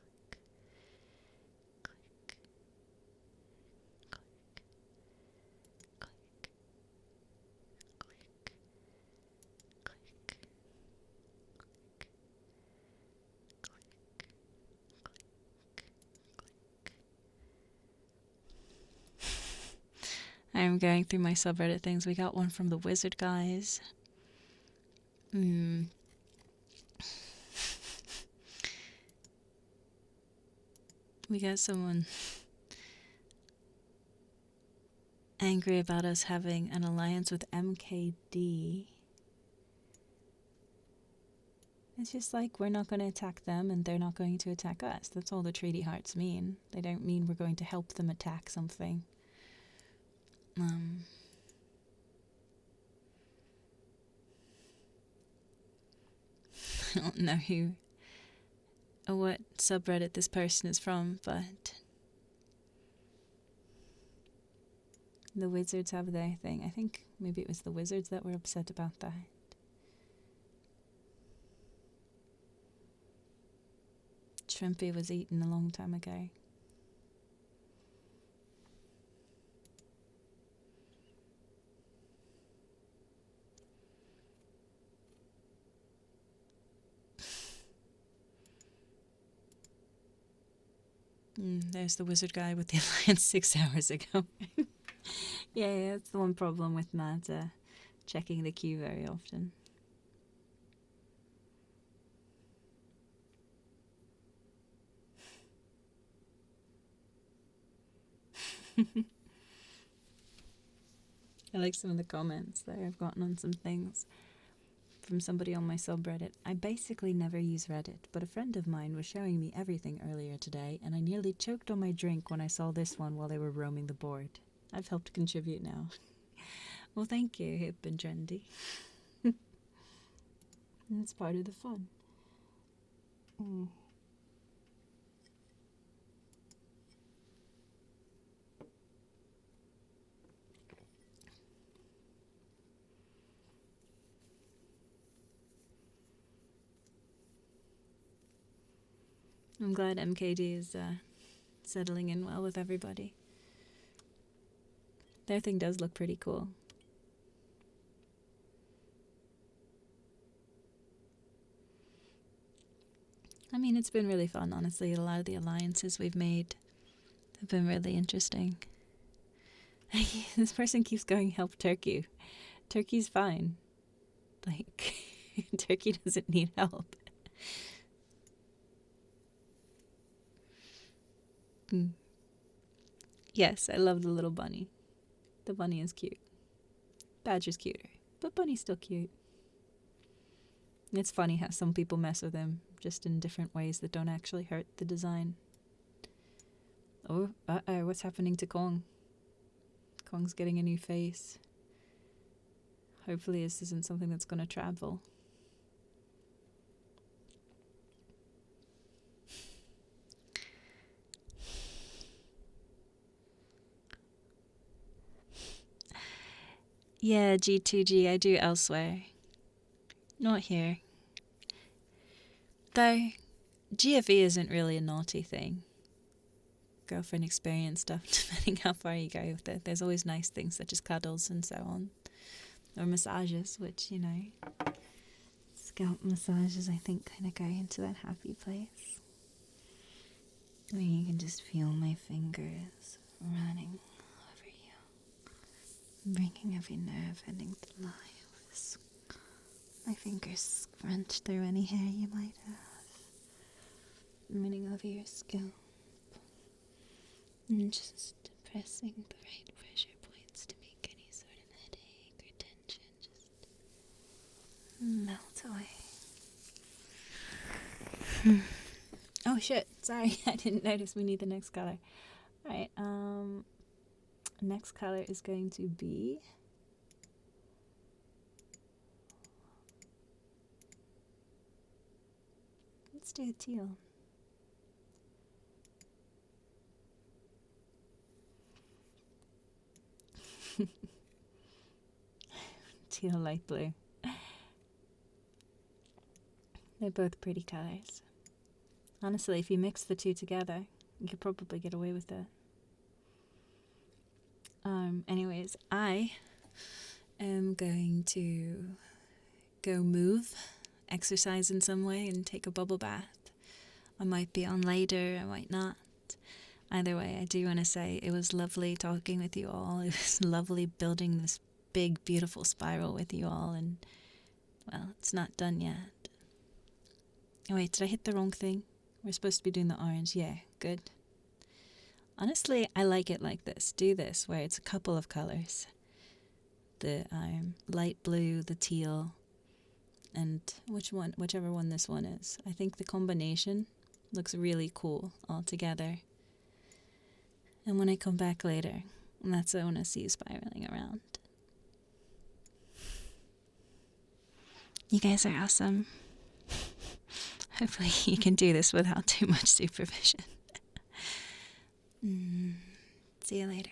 I'm going through my subreddit things. We got one from the Wizard guys. We got someone angry about us having an alliance with MKD. It's just like we're not going to attack them and they're not going to attack us. That's all the treaty hearts mean. They don't mean we're going to help them attack something. I don't know who or what subreddit this person is from, but the Wizards have their thing. I think maybe it was the Wizards that were upset about that. Shrimpy was eaten a long time ago. There's the Wizard guy with the alliance 6 hours ago. Yeah, that's the one problem with not checking the queue very often. I like some of the comments that I've gotten on some things from somebody on my subreddit. I basically never use Reddit, but a friend of mine was showing me everything earlier today, and I nearly choked on my drink when I saw this one while they were roaming the board. I've helped contribute now. Well, thank you, hip and trendy. That's part of the fun. I'm glad MKD is settling in well with everybody. Their thing does look pretty cool. I mean, it's been really fun, honestly. A lot of the alliances we've made have been really interesting. This person keeps going, help Turkey. Turkey's fine. Like, Turkey doesn't need help. Yes, I love the little bunny. The bunny is cute. Badger's cuter, but bunny's still cute. It's funny how some people mess with him just in different ways that don't actually hurt the design. Oh, uh-oh, what's happening to Kong? Kong's getting a new face. Hopefully this isn't something that's going to travel. Yeah, G2G, I do elsewhere. Not here. Though, GFE isn't really a naughty thing. Girlfriend experience stuff, depending how far you go with it. There's always nice things such as cuddles and so on. Or massages, which, you know, scalp massages I think kind of go into that happy place. Where you can just feel my fingers running over you. Bringing every nerve ending to life. My fingers scrunch through any hair you might have. Running over your scalp. And just pressing the right pressure points to make any sort of headache or tension just melt away. Oh shit, sorry, I didn't notice we need the next color. Alright, next color is going to be let's do a teal. Teal light blue. They're both pretty colors. Honestly, if you mix the two together, you could probably get away with it. Anyways, I am going to go move, exercise in some way, and take a bubble bath. I might be on later, I might not. Either way, I do want to say it was lovely talking with you all. It was lovely building this big, beautiful spiral with you all, and, well, it's not done yet. Oh, wait, did I hit the wrong thing? We're supposed to be doing the orange. Yeah, good. Honestly, I like it like this. Do this, where it's a couple of colors. The light blue, the teal, and whichever one this one is. I think the combination looks really cool all together. And when I come back later, that's what I want to see spiraling around. You guys are awesome. Hopefully you can do this without too much supervision. See you later.